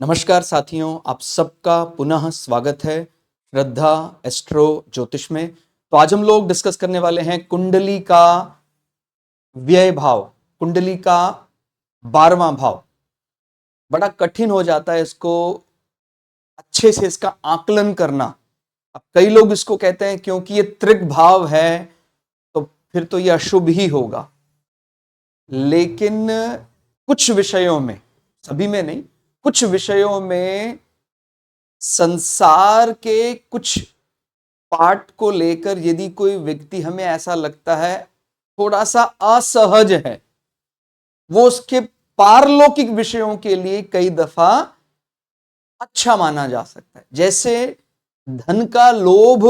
नमस्कार साथियों, आप सबका पुनः स्वागत है श्रद्धा एस्ट्रो ज्योतिष में। तो आज हम लोग डिस्कस करने वाले हैं कुंडली का व्यय भाव, कुंडली का 12वां भाव। बड़ा कठिन हो जाता है इसको अच्छे से इसका आकलन करना। अब कई लोग इसको कहते हैं क्योंकि ये त्रिक भाव है तो फिर तो ये अशुभ ही होगा, लेकिन कुछ विषयों में, सभी में नहीं, कुछ विषयों में संसार के कुछ पार्ट को लेकर यदि कोई व्यक्ति हमें ऐसा लगता है थोड़ा सा असहज है, वो उसके पारलौकिक विषयों के लिए कई दफा अच्छा माना जा सकता है। जैसे धन का लोभ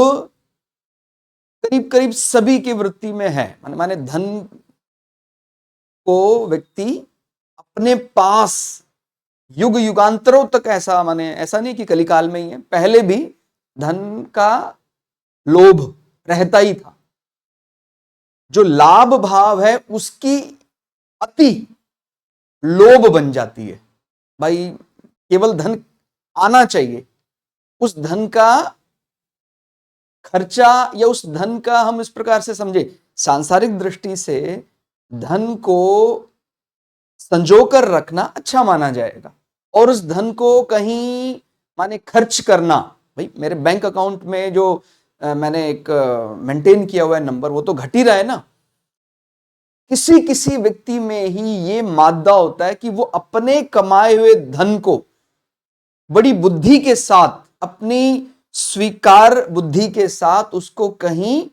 करीब करीब सभी की वृत्ति में है। माने धन को व्यक्ति अपने पास युग युगांतरों तक, ऐसा नहीं कि कलिकाल में ही है, पहले भी धन का लोभ रहता ही था। जो लाभ भाव है उसकी अति लोभ बन जाती है। भाई केवल धन आना चाहिए, उस धन का खर्चा या उस धन का, हम इस प्रकार से समझे, सांसारिक दृष्टि से धन को संजोकर रखना अच्छा माना जाएगा। और उस धन को कहीं माने खर्च करना, भाई मेरे बैंक अकाउंट में जो मैंने एक मेंटेन किया हुआ है नंबर, वो तो घट ही रहा है ना। किसी किसी व्यक्ति में ही ये मादा होता है कि वो अपने कमाए हुए धन को बड़ी बुद्धि के साथ, अपनी स्वीकार बुद्धि के साथ उसको कहीं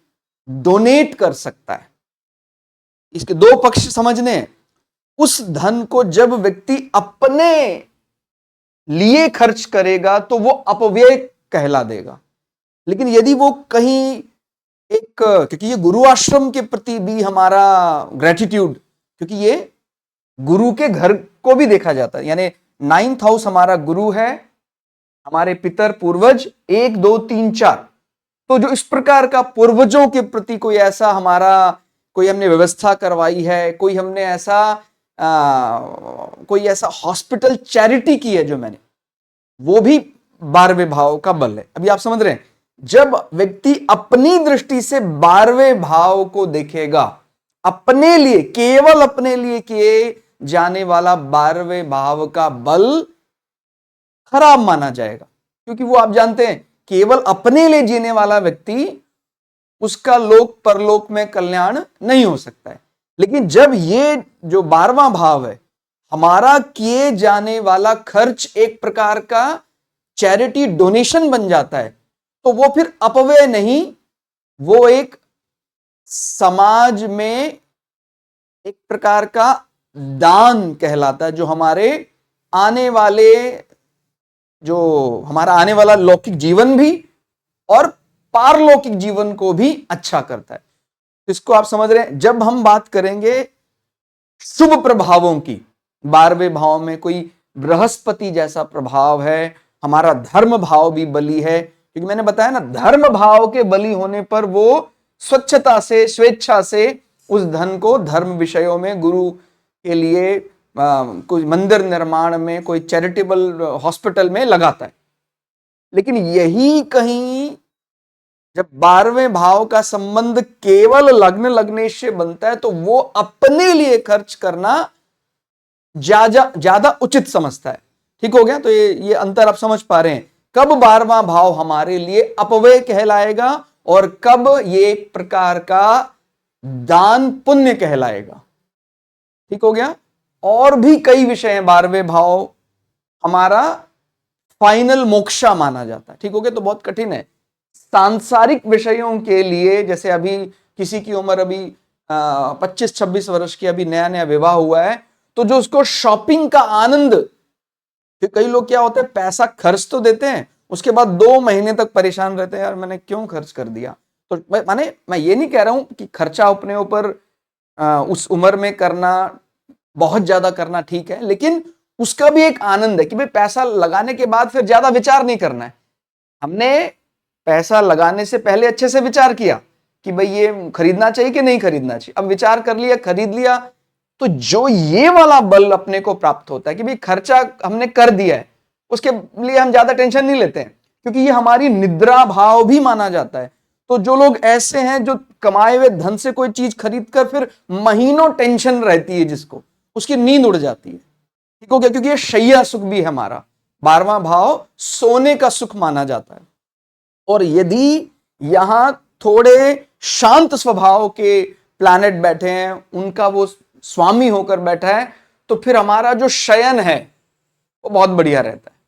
डोनेट कर सकता है। इसके दो पक्ष समझने हैं। उस धन को जब व्यक्ति अपने लिए खर्च करेगा तो वो अपव्यय कहला देगा। लेकिन यदि वो कहीं एक, क्योंकि ये गुरु आश्रम के प्रति भी हमारा ग्रेटिट्यूड, क्योंकि ये गुरु के घर को भी देखा जाता है, यानी 9th हाउस हमारा गुरु है, हमारे पितर पूर्वज 1 2 3 4। तो जो इस प्रकार का पूर्वजों के प्रति कोई ऐसा हमारा, कोई हमने व्यवस्था करवाई है, कोई हमने ऐसा कोई ऐसा हॉस्पिटल चैरिटी की है जो मैंने, वो भी 12वें भाव का बल है। अभी आप समझ रहे हैं, जब व्यक्ति अपनी दृष्टि से 12वें भाव को देखेगा, अपने लिए, केवल अपने लिए किए जाने वाला 12वें भाव का बल खराब माना जाएगा। क्योंकि वो, आप जानते हैं, केवल अपने लिए जीने वाला व्यक्ति, उसका लोक परलोक में कल्याण नहीं हो सकता है। लेकिन जब ये जो 12वां भाव है, हमारा किए जाने वाला खर्च एक प्रकार का चैरिटी डोनेशन बन जाता है, तो वो फिर अपव्यय नहीं, वो एक समाज में एक प्रकार का दान कहलाता है, जो हमारे आने वाले, जो हमारा आने वाला लौकिक जीवन भी और पारलौकिक जीवन को भी अच्छा करता है। इसको आप समझ रहे हैं। जब हम बात करेंगे शुभ प्रभावों की, 12वें भाव में कोई बृहस्पति जैसा प्रभाव है, हमारा धर्म भाव भी बली है। क्योंकि मैंने बताया ना, धर्म भाव के बली होने पर वो स्वच्छता से, स्वेच्छा से उस धन को धर्म विषयों में, गुरु के लिए कोई मंदिर निर्माण में, कोई चैरिटेबल हॉस्पिटल में लगाता है। लेकिन यही कहीं जब 12वें भाव का संबंध केवल लग्न लग्नेश बनता है, तो वो अपने लिए खर्च करना ज्यादा उचित समझता है। ठीक हो गया। तो ये अंतर आप समझ पा रहे हैं, कब 12वां भाव हमारे लिए अपव्यय कहलाएगा और कब ये एक प्रकार का दान पुण्य कहलाएगा। ठीक हो गया। और भी कई विषय हैं। 12वें भाव हमारा फाइनल मोक्षा माना जाता है। ठीक हो गया। तो बहुत कठिन है सांसारिक विषयों के लिए। जैसे अभी किसी की उम्र अभी 25-26 वर्ष की, अभी नया नया विवाह हुआ है, तो जो उसको शॉपिंग का आनंद, फिर कई लोग क्या होते हैं, पैसा खर्च तो देते हैं, उसके बाद 2 महीने तक परेशान रहते हैं, यार मैंने क्यों खर्च कर दिया। तो माने मैं ये नहीं कह रहा हूं कि खर्चा अपने ऊपर उस उम्र में करना, बहुत ज्यादा करना ठीक है, लेकिन उसका भी एक आनंद है कि भाई पैसा लगाने के बाद फिर ज्यादा विचार नहीं करना है। हमने पैसा लगाने से पहले अच्छे से विचार किया कि भाई ये खरीदना चाहिए कि नहीं खरीदना चाहिए। अब विचार कर लिया, खरीद लिया, तो जो ये वाला बल अपने को प्राप्त होता है कि भाई खर्चा हमने कर दिया है, उसके लिए हम ज्यादा टेंशन नहीं लेते हैं, क्योंकि ये हमारी निद्रा भाव भी माना जाता है। तो जो लोग ऐसे हैं जो कमाए हुए धन से कोई चीज खरीद कर फिर महीनों टेंशन रहती है, जिसको उसकी नींद उड़ जाती है, ठीक हो गया, क्योंकि ये शैया सुख भी है हमारा। 12वां भाव सोने का सुख माना जाता है। और यदि यहां थोड़े शांत स्वभाव के प्लैनेट बैठे हैं, उनका वो स्वामी होकर बैठा है, तो फिर हमारा जो शयन है वो बहुत बढ़िया रहता है।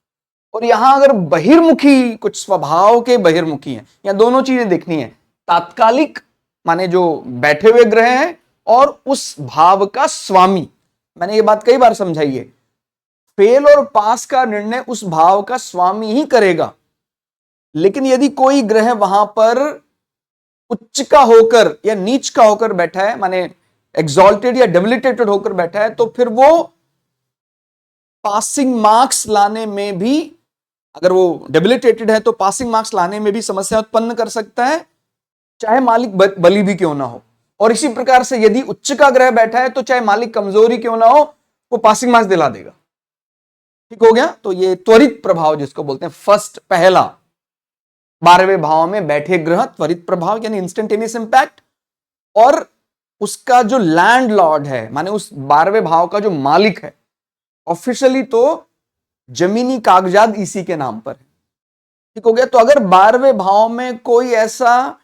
और यहां अगर बहिर्मुखी कुछ स्वभाव के बहिर्मुखी हैं, या दोनों चीजें देखनी है, तात्कालिक माने जो बैठे हुए ग्रह हैं और उस भाव का स्वामी। मैंने ये बात कई बार समझाई है, फेल और पास का निर्णय उस भाव का स्वामी ही करेगा। लेकिन यदि कोई ग्रह वहां पर उच्च का होकर या नीच का होकर बैठा है, माने एग्जॉल्टेड या डेबिलिटेटेड होकर बैठा है, तो फिर वो पासिंग मार्क्स लाने में भी, अगर वो डेबिलिटेटेड है तो पासिंग मार्क्स लाने में भी समस्या उत्पन्न कर सकता है, चाहे मालिक बली भी क्यों ना हो। और इसी प्रकार से यदि उच्च का ग्रह बैठा है तो चाहे मालिक कमजोरी क्यों ना हो, वो पासिंग मार्क्स दिला देगा। ठीक हो गया। तो ये त्वरित प्रभाव जिसको बोलते हैं, फर्स्ट पहला 12वें भाव में बैठे ग्रह, त्वरित प्रभाव यानी इंस्टेंटेनियस इंपैक्ट। और उसका जो लैंडलॉर्ड है, माने उस 12वें भाव का जो मालिक है, ऑफिशियली तो जमीनी कागजात इसी के नाम पर है। ठीक हो गया। तो अगर 12वें भाव में कोई ऐसा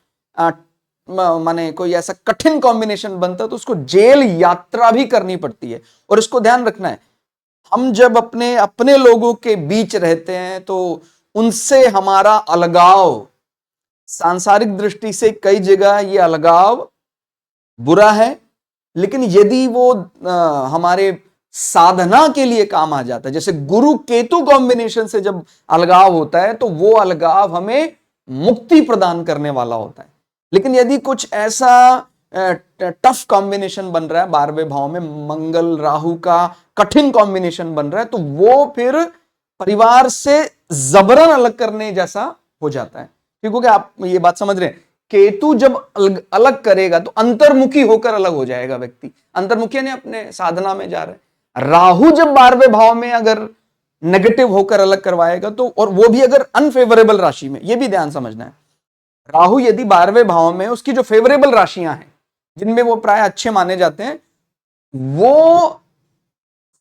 माने कोई ऐसा कठिन कॉम्बिनेशन बनता है तो उसको जेल यात्रा भी करनी पड़ती है। और इसको ध्यान रखना है, हम जब अपने अपने लोगों के बीच रहते हैं तो उनसे हमारा अलगाव, सांसारिक दृष्टि से कई जगह ये अलगाव बुरा है, लेकिन यदि वो हमारे साधना के लिए काम आ जाता है, जैसे गुरु केतु कॉम्बिनेशन से जब अलगाव होता है तो वो अलगाव हमें मुक्ति प्रदान करने वाला होता है। लेकिन यदि कुछ ऐसा टफ कॉम्बिनेशन बन रहा है, 12वें भाव में मंगल राहु का कठिन कॉम्बिनेशन बन रहा है, तो वो फिर परिवार से जबरन अलग करने जैसा हो जाता है। ठीक हो गया। आप ये बात समझ रहे हैं, केतु जब अलग करेगा तो अंतर्मुखी होकर अलग हो जाएगा व्यक्ति, अंतर्मुखी यानी अपने साधना में जा रहे हैं। राहु जब 12वें भाव में अगर नेगेटिव होकर अलग करवाएगा तो, और वो भी अगर अनफेवरेबल राशि में, ये भी ध्यान समझना है, राहु यदि 12वें भाव में उसकी जो फेवरेबल राशियां हैं जिनमें वो प्राय अच्छे माने जाते हैं, वो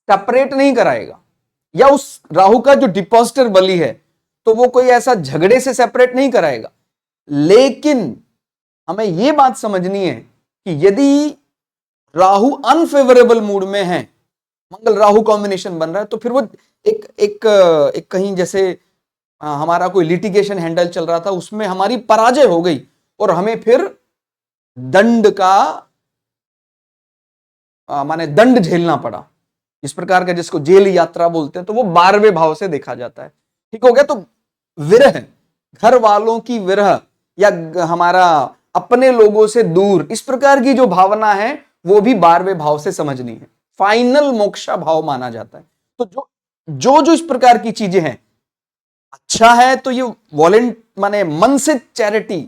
सेपरेट नहीं कराएगा, या उस राहु का जो डिपॉजिटर बली है तो वो कोई ऐसा झगड़े से सेपरेट नहीं कराएगा। लेकिन हमें यह बात समझनी है कि यदि राहु अनफेवरेबल मूड में है, मंगल राहु कॉम्बिनेशन बन रहा है, तो फिर वो एक कहीं जैसे हमारा कोई लिटिगेशन हैंडल चल रहा था, उसमें हमारी पराजय हो गई और हमें फिर दंड का माने दंड झेलना पड़ा, इस प्रकार का जिसको जेल यात्रा बोलते हैं, तो वो 12वें भाव से देखा जाता है। ठीक हो गया। तो विरह, घर वालों की विरह या हमारा अपने लोगों से दूर, इस प्रकार की जो भावना है वो भी 12वें भाव से समझनी है, फाइनल मोक्षा भाव माना जाता है। तो जो इस प्रकार की चीजें हैं, अच्छा है तो ये वॉलेंट माने मन से चैरिटी,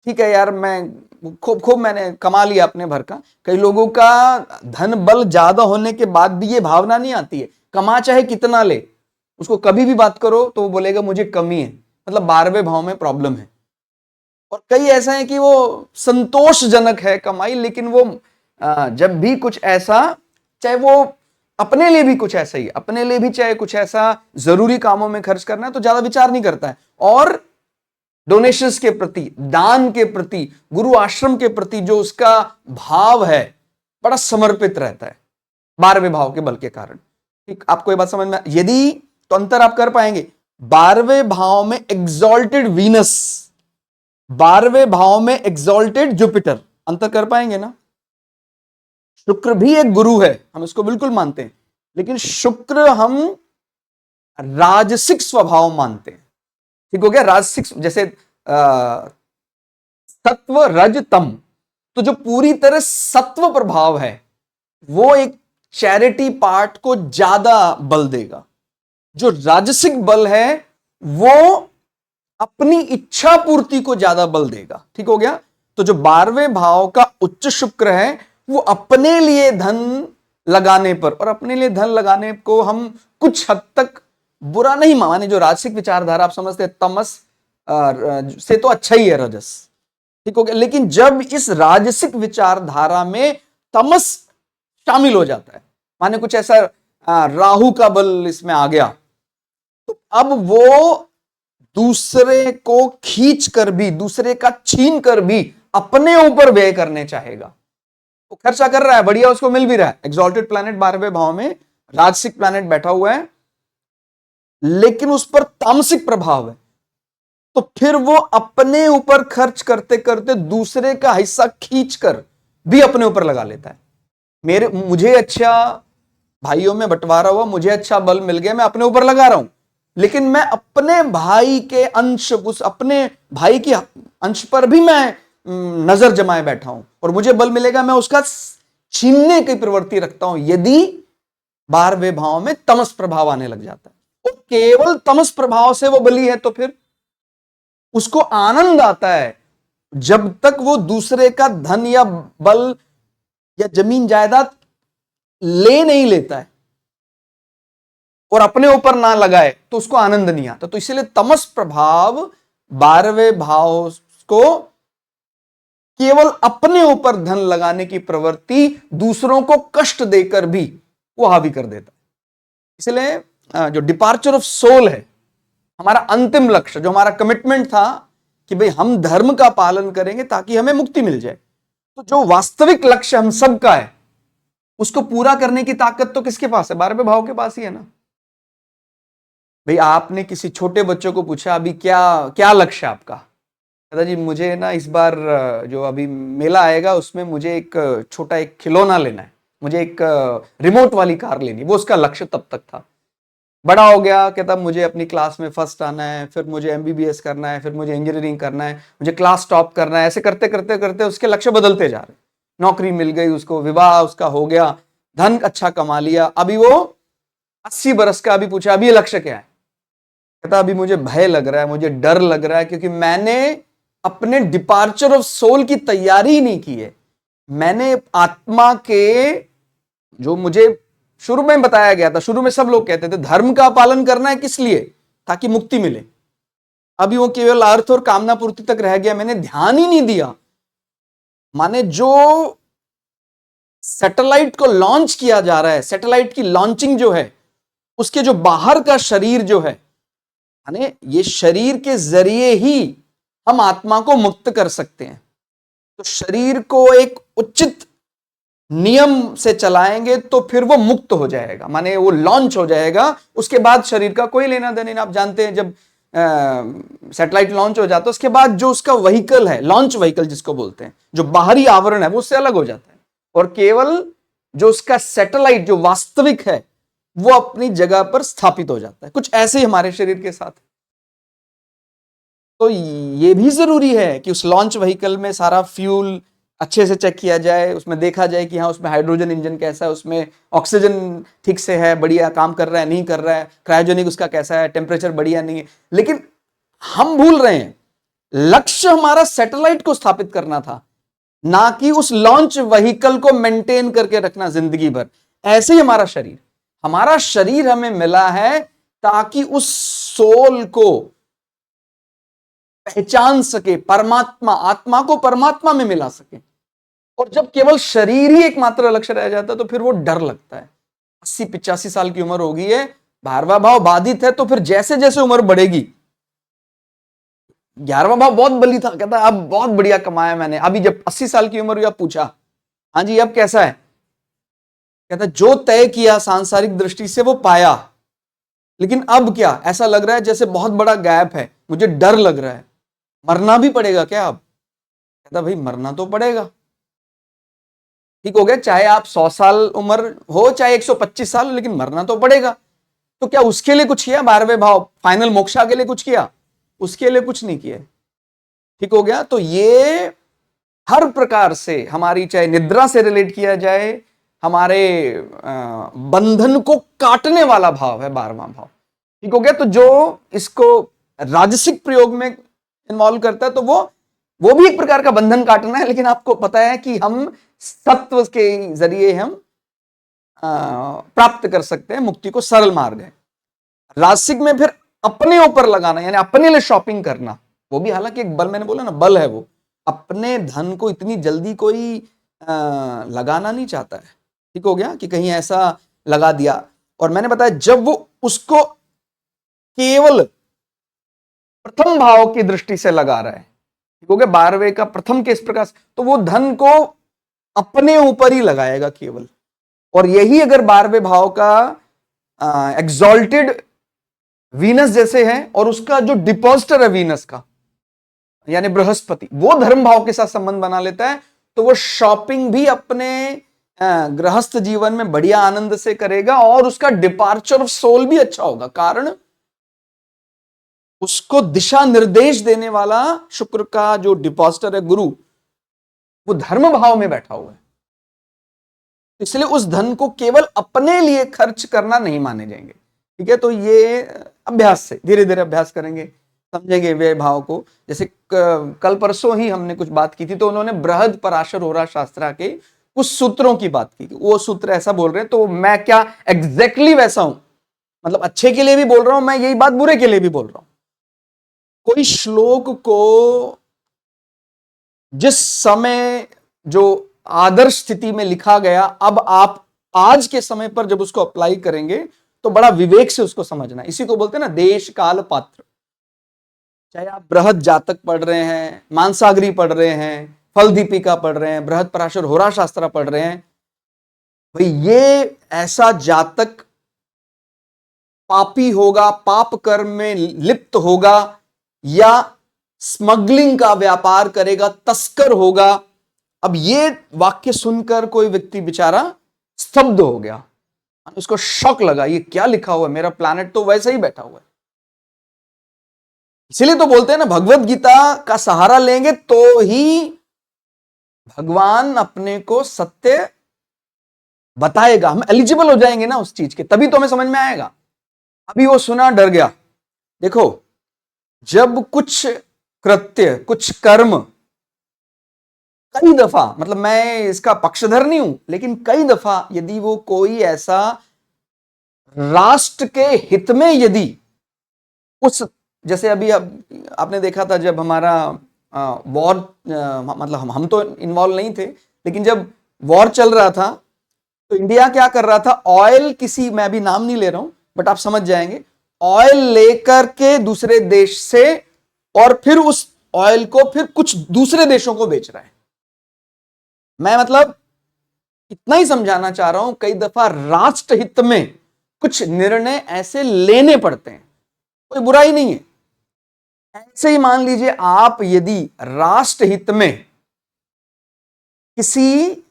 ठीक है यार मैं खूब मैंने कमा लिया अपने भर का। कई लोगों का धन बल ज्यादा होने के बाद भी ये भावना नहीं आती है, कमा चाहे कितना ले, उसको कभी भी बात करो तो वो बोलेगा मुझे कमी है, मतलब 12वें भाव में प्रॉब्लम है। और कई ऐसा है कि वो संतोषजनक है कमाई, लेकिन वो जब भी कुछ ऐसा, चाहे वो अपने लिए भी कुछ ऐसा ही, अपने लिए भी चाहे कुछ ऐसा जरूरी कामों में खर्च करना है तो ज्यादा विचार नहीं करता है। और डोनेशंस के प्रति, दान के प्रति, गुरु आश्रम के प्रति जो उसका भाव है बड़ा समर्पित रहता है 12वें भाव के बल के कारण। ठीक, आपको ये बात समझ में, यदि तो अंतर आप कर पाएंगे, 12वें भाव में एग्जॉल्टेड वीनस, 12वें भाव में एग्जॉल्टेड जुपिटर, अंतर कर पाएंगे ना। शुक्र भी एक गुरु है, हम इसको बिल्कुल मानते हैं, लेकिन शुक्र हम राजसिक स्वभाव मानते हैं। ठीक हो गया। राजसिक जैसे सत्व रज तम, तो जो पूरी तरह सत्व प्रभाव है वो एक चैरिटी पार्ट को ज्यादा बल देगा। जो राजसिक बल है वो अपनी इच्छा पूर्ति को ज्यादा बल देगा। ठीक हो गया। तो जो 12वें भाव का उच्च शुक्र है वो अपने लिए धन लगाने पर, और अपने लिए धन लगाने को हम कुछ हद तक बुरा नहीं माने, जो राजसिक विचारधारा आप समझते हैं तमस से तो अच्छा ही है रजस, ठीक हो गया। लेकिन जब इस राजसिक विचारधारा में तमस शामिल हो जाता है, माने कुछ ऐसा राहु का बल इसमें आ गया, तो अब वो दूसरे को खींच कर भी, दूसरे का छीन कर भी अपने ऊपर व्यय करने चाहेगा। वो खर्चा कर रहा है, बढ़िया उसको मिल भी रहा है, एक्सॉल्टेड प्लैनेट 12वें भाव में राजसिक प्लैनेट बैठा हुआ है, लेकिन उस पर तामसिक प्रभाव है, तो फिर वो अपने ऊपर खर्च करते करते दूसरे का हिस्सा खींचकर भी अपने ऊपर लगा लेता है। मुझे अच्छा भाइयों में बंटवारा हुआ, मुझे अच्छा बल मिल गया, मैं अपने ऊपर लगा रहा हूं, लेकिन मैं अपने भाई के अंश, उस अपने भाई की अंश पर भी मैं नजर जमाए बैठा हूं, और मुझे बल मिलेगा, मैं उसका छीनने की प्रवृत्ति रखता हूं। यदि 12वें भाव में तमस प्रभाव आने लग जाता है, तो केवल तमस प्रभाव से वो बली है, तो फिर उसको आनंद आता है जब तक वो दूसरे का धन या बल या जमीन जायदाद ले नहीं लेता है और अपने ऊपर ना लगाए, तो उसको आनंद नहीं आता। तो इसलिए तमस प्रभाव 12वें भाव को केवल अपने ऊपर धन लगाने की प्रवृत्ति दूसरों को कष्ट देकर भी वो हावी कर देता है। इसलिए जो डिपार्चर ऑफ सोल है, हमारा अंतिम लक्ष्य, जो हमारा कमिटमेंट था कि भाई हम धर्म का पालन करेंगे ताकि हमें मुक्ति मिल जाए, तो जो वास्तविक लक्ष्य हम सबका है उसको पूरा करने की ताकत तो किसके पास है? 12वें भाव के पास ही है ना। भाई आपने किसी छोटे बच्चों को पूछा अभी क्या क्या लक्ष्य है आपका, कहता जी मुझे ना इस बार जो अभी मेला आएगा उसमें मुझे एक छोटा एक खिलौना लेना है, मुझे एक रिमोट वाली कार लेनी, वो उसका लक्ष्य तब तक था। बड़ा हो गया, कहता मुझे अपनी क्लास में फर्स्ट आना है, फिर मुझे एमबीबीएस करना है, फिर मुझे इंजीनियरिंग करना है, मुझे क्लास टॉप करना है। ऐसे करते करते करते उसके लक्ष्य बदलते जा रहे। नौकरी मिल गई उसको, विवाह उसका हो गया, धन अच्छा कमा लिया, अभी वो 80 बरस का, अभी पूछा अभी लक्ष्य क्या है, कहता अभी मुझे भय लग रहा है, मुझे डर लग रहा है, क्योंकि मैंने अपने डिपार्चर ऑफ सोल की तैयारी ही नहीं की है। मैंने आत्मा के, जो मुझे शुरू में बताया गया था, शुरू में सब लोग कहते थे धर्म का पालन करना है किस लिए, ताकि मुक्ति मिले, अभी वो केवल अर्थ और कामना पूर्ति तक रह गया, मैंने ध्यान ही नहीं दिया। माने जो सैटेलाइट को लॉन्च किया जा रहा है, सैटेलाइट की लॉन्चिंग जो है, उसके जो बाहर का शरीर जो है, माने ये शरीर के जरिए ही हम आत्मा को मुक्त कर सकते हैं। तो शरीर को एक उचित नियम से चलाएंगे तो फिर वो मुक्त हो जाएगा, माने वो लॉन्च हो जाएगा, उसके बाद शरीर का कोई लेना देना नहीं। आप जानते हैं जब सैटेलाइट लॉन्च हो जाता है उसके बाद जो उसका व्हीकल है, लॉन्च व्हीकल जिसको बोलते हैं, जो बाहरी आवरण है वो उससे अलग हो जाता है, और केवल जो उसका सैटेलाइट जो वास्तविक है वो अपनी जगह पर स्थापित हो जाता है। कुछ ऐसे ही हमारे शरीर के साथ। तो ये भी जरूरी है कि उस लॉन्च व्हीकल में सारा फ्यूल अच्छे से चेक किया जाए, उसमें देखा जाए कि हाँ उसमें हाइड्रोजन इंजन कैसा है, उसमें ऑक्सीजन ठीक से है, बढ़िया काम कर रहा है नहीं कर रहा है, क्रायोजेनिक उसका कैसा है, टेम्परेचर बढ़िया नहीं है। लेकिन हम भूल रहे हैं, लक्ष्य हमारा सैटेलाइट को स्थापित करना था, ना कि उस लॉन्च व्हीकल को मेंटेन करके रखना जिंदगी भर। ऐसे ही हमारा शरीर हमें मिला है ताकि उस सोल को पहचान सके, परमात्मा, आत्मा को परमात्मा में मिला सके। और जब केवल शरीर ही एकमात्र लक्ष्य रह जाता है तो फिर वो डर लगता है। 80-85 साल की उम्र हो गई है, 12वां भाव बाधित है, तो फिर जैसे जैसे उम्र बढ़ेगी, 11वां भाव बहुत बली था, कहता अब बहुत बढ़िया कमाया मैंने, अभी जब 80 साल की उम्र हुई अब पूछा हाँ जी अब कैसा है, कहता जो तय किया सांसारिक दृष्टि से वो पाया, लेकिन अब क्या, ऐसा लग रहा है जैसे बहुत बड़ा गैप है, मुझे डर लग रहा है, मरना भी पड़ेगा क्या अब? कहता भाई मरना तो पड़ेगा, ठीक हो गया, चाहे आप 100 साल उम्र हो चाहे 125 साल, लेकिन मरना तो पड़ेगा। तो क्या उसके लिए कुछ किया? 12वें भाव फाइनल मोक्षा के लिए कुछ किया? उसके लिए कुछ नहीं किया, ठीक हो गया। तो ये हर प्रकार से हमारी, चाहे निद्रा से रिलेट किया जाए, हमारे बंधन को काटने वाला भाव है 12वां भाव, ठीक हो गया। तो जो इसको राजसिक प्रयोग में इन्वॉल्व करता है तो वो भी एक प्रकार का बंधन काटना है, लेकिन आपको पता है कि हम सत्व के जरिए हम प्राप्त कर सकते हैं मुक्ति को, सरल मार्ग है। रासिक में फिर अपने ऊपर लगाना, यानी अपने लिए शॉपिंग करना, वो भी हालांकि एक बल, मैंने बोला ना बल है, वो अपने धन को इतनी जल्दी कोई लगाना नहीं चाहता है। ठीक हो गया कि कहीं ऐसा लगा दिया। और मैंने बताया जब वो उसको केवल प्रथम भाव की दृष्टि से लगा रहा है, ठीक हो गया, 12वें का प्रथम के इस प्रकार, तो वो धन को अपने ऊपर ही लगाएगा केवल। और यही अगर 12वें भाव का एग्जॉल्टेड वीनस जैसे है और उसका जो डिपॉजिटर है वीनस का यानी बृहस्पति, वो धर्म भाव के साथ संबंध बना लेता है, तो वो शॉपिंग भी अपने गृहस्थ जीवन में बढ़िया आनंद से करेगा और उसका डिपार्चर ऑफ सोल भी अच्छा होगा। कारण उसको दिशा निर्देश देने वाला शुक्र का जो डिपॉजिटर है गुरु, वो धर्म भाव में बैठा हुआ है, इसलिए उस धन को केवल अपने लिए खर्च करना नहीं माने जाएंगे। ठीक है, तो ये अभ्यास से धीरे धीरे अभ्यास करेंगे, समझेंगे व्यय भाव को। जैसे कल परसों ही हमने कुछ बात की थी, तो उन्होंने बृहद पराशर होरा शास्त्रा के कुछ सूत्रों की बात की, वो सूत्र ऐसा बोल रहे हैं, तो मैं क्या एग्जैक्टली वैसा हूं, मतलब अच्छे के लिए भी बोल रहा हूं मैं, यही बात बुरे के लिए भी बोल रहा हूं। कोई श्लोक को जिस समय जो आदर्श स्थिति में लिखा गया, अब आप आज के समय पर जब उसको अप्लाई करेंगे तो बड़ा विवेक से उसको समझना। इसी को बोलते हैं ना देश काल पात्र। चाहे आप बृहद जातक पढ़ रहे हैं, मानसागरी पढ़ रहे हैं, फल दीपिका पढ़ रहे हैं, बृहद पराशर होरा शास्त्र पढ़ रहे हैं, भाई ये ऐसा जातक पापी होगा, पाप कर्म में लिप्त होगा, या स्मगलिंग का व्यापार करेगा, तस्कर होगा। अब ये वाक्य सुनकर कोई व्यक्ति बेचारा स्तब्ध हो गया, उसको शॉक लगा, ये क्या लिखा हुआ है, मेरा प्लैनेट तो वैसे ही बैठा हुआ है। इसलिए तो बोलते हैं ना भगवत गीता का सहारा लेंगे तो ही भगवान अपने को सत्य बताएगा, हम एलिजिबल हो जाएंगे ना उस चीज के, तभी तो हमें समझ में आएगा। अभी वो सुना डर गया। देखो जब कुछ कृत्य, कुछ कर्म कई दफा, मतलब मैं इसका पक्षधर नहीं हूं, लेकिन कई दफा यदि वो कोई ऐसा राष्ट्र के हित में, यदि उस, जैसे अभी अब आपने देखा था जब हमारा वॉर, मतलब हम तो इन्वॉल्व नहीं थे, लेकिन जब वॉर चल रहा था तो इंडिया क्या कर रहा था, ऑयल किसी, मैं अभी नाम नहीं ले रहा हूं बट आप समझ जाएंगे, ऑयल लेकर के दूसरे देश से, और फिर उस ऑयल को फिर कुछ दूसरे देशों को बेच रहा है। मैं मतलब इतना ही समझाना चाह रहा हूं, कई दफा राष्ट्र हित में कुछ निर्णय ऐसे लेने पड़ते हैं, कोई बुराई नहीं है। ऐसे ही मान लीजिए आप यदि राष्ट्र हित में किसी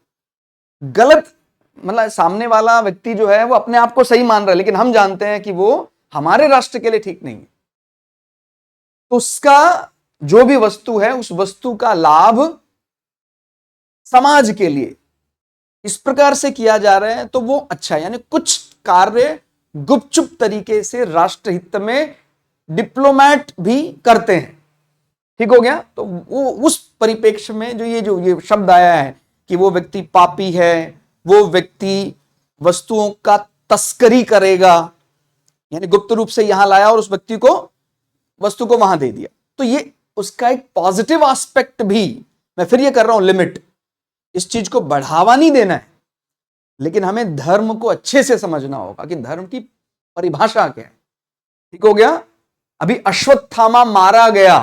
गलत, मतलब सामने वाला व्यक्ति जो है वो अपने आप को सही मान रहा है, लेकिन हम जानते हैं कि वो हमारे राष्ट्र के लिए ठीक नहीं है, तो उसका जो भी वस्तु है उस वस्तु का लाभ समाज के लिए इस प्रकार से किया जा रहा है, तो वो अच्छा है। यानी कुछ कार्य गुपचुप तरीके से राष्ट्रहित में डिप्लोमैट भी करते हैं। ठीक हो गया, तो वो उस परिप्रेक्ष्य में जो ये शब्द आया है कि वो व्यक्ति पापी है, वो व्यक्ति वस्तुओं का तस्करी करेगा, यानी गुप्त रूप से यहां लाया और उस व्यक्ति को वस्तु को वहां दे दिया, तो ये उसका एक पॉजिटिव एस्पेक्ट भी, मैं फिर ये कर रहा हूं लिमिट, इस चीज को बढ़ावा नहीं देना है, लेकिन हमें धर्म को अच्छे से समझना होगा कि धर्म की परिभाषा क्या है। ठीक हो गया। अभी अश्वत्थामा मारा गया,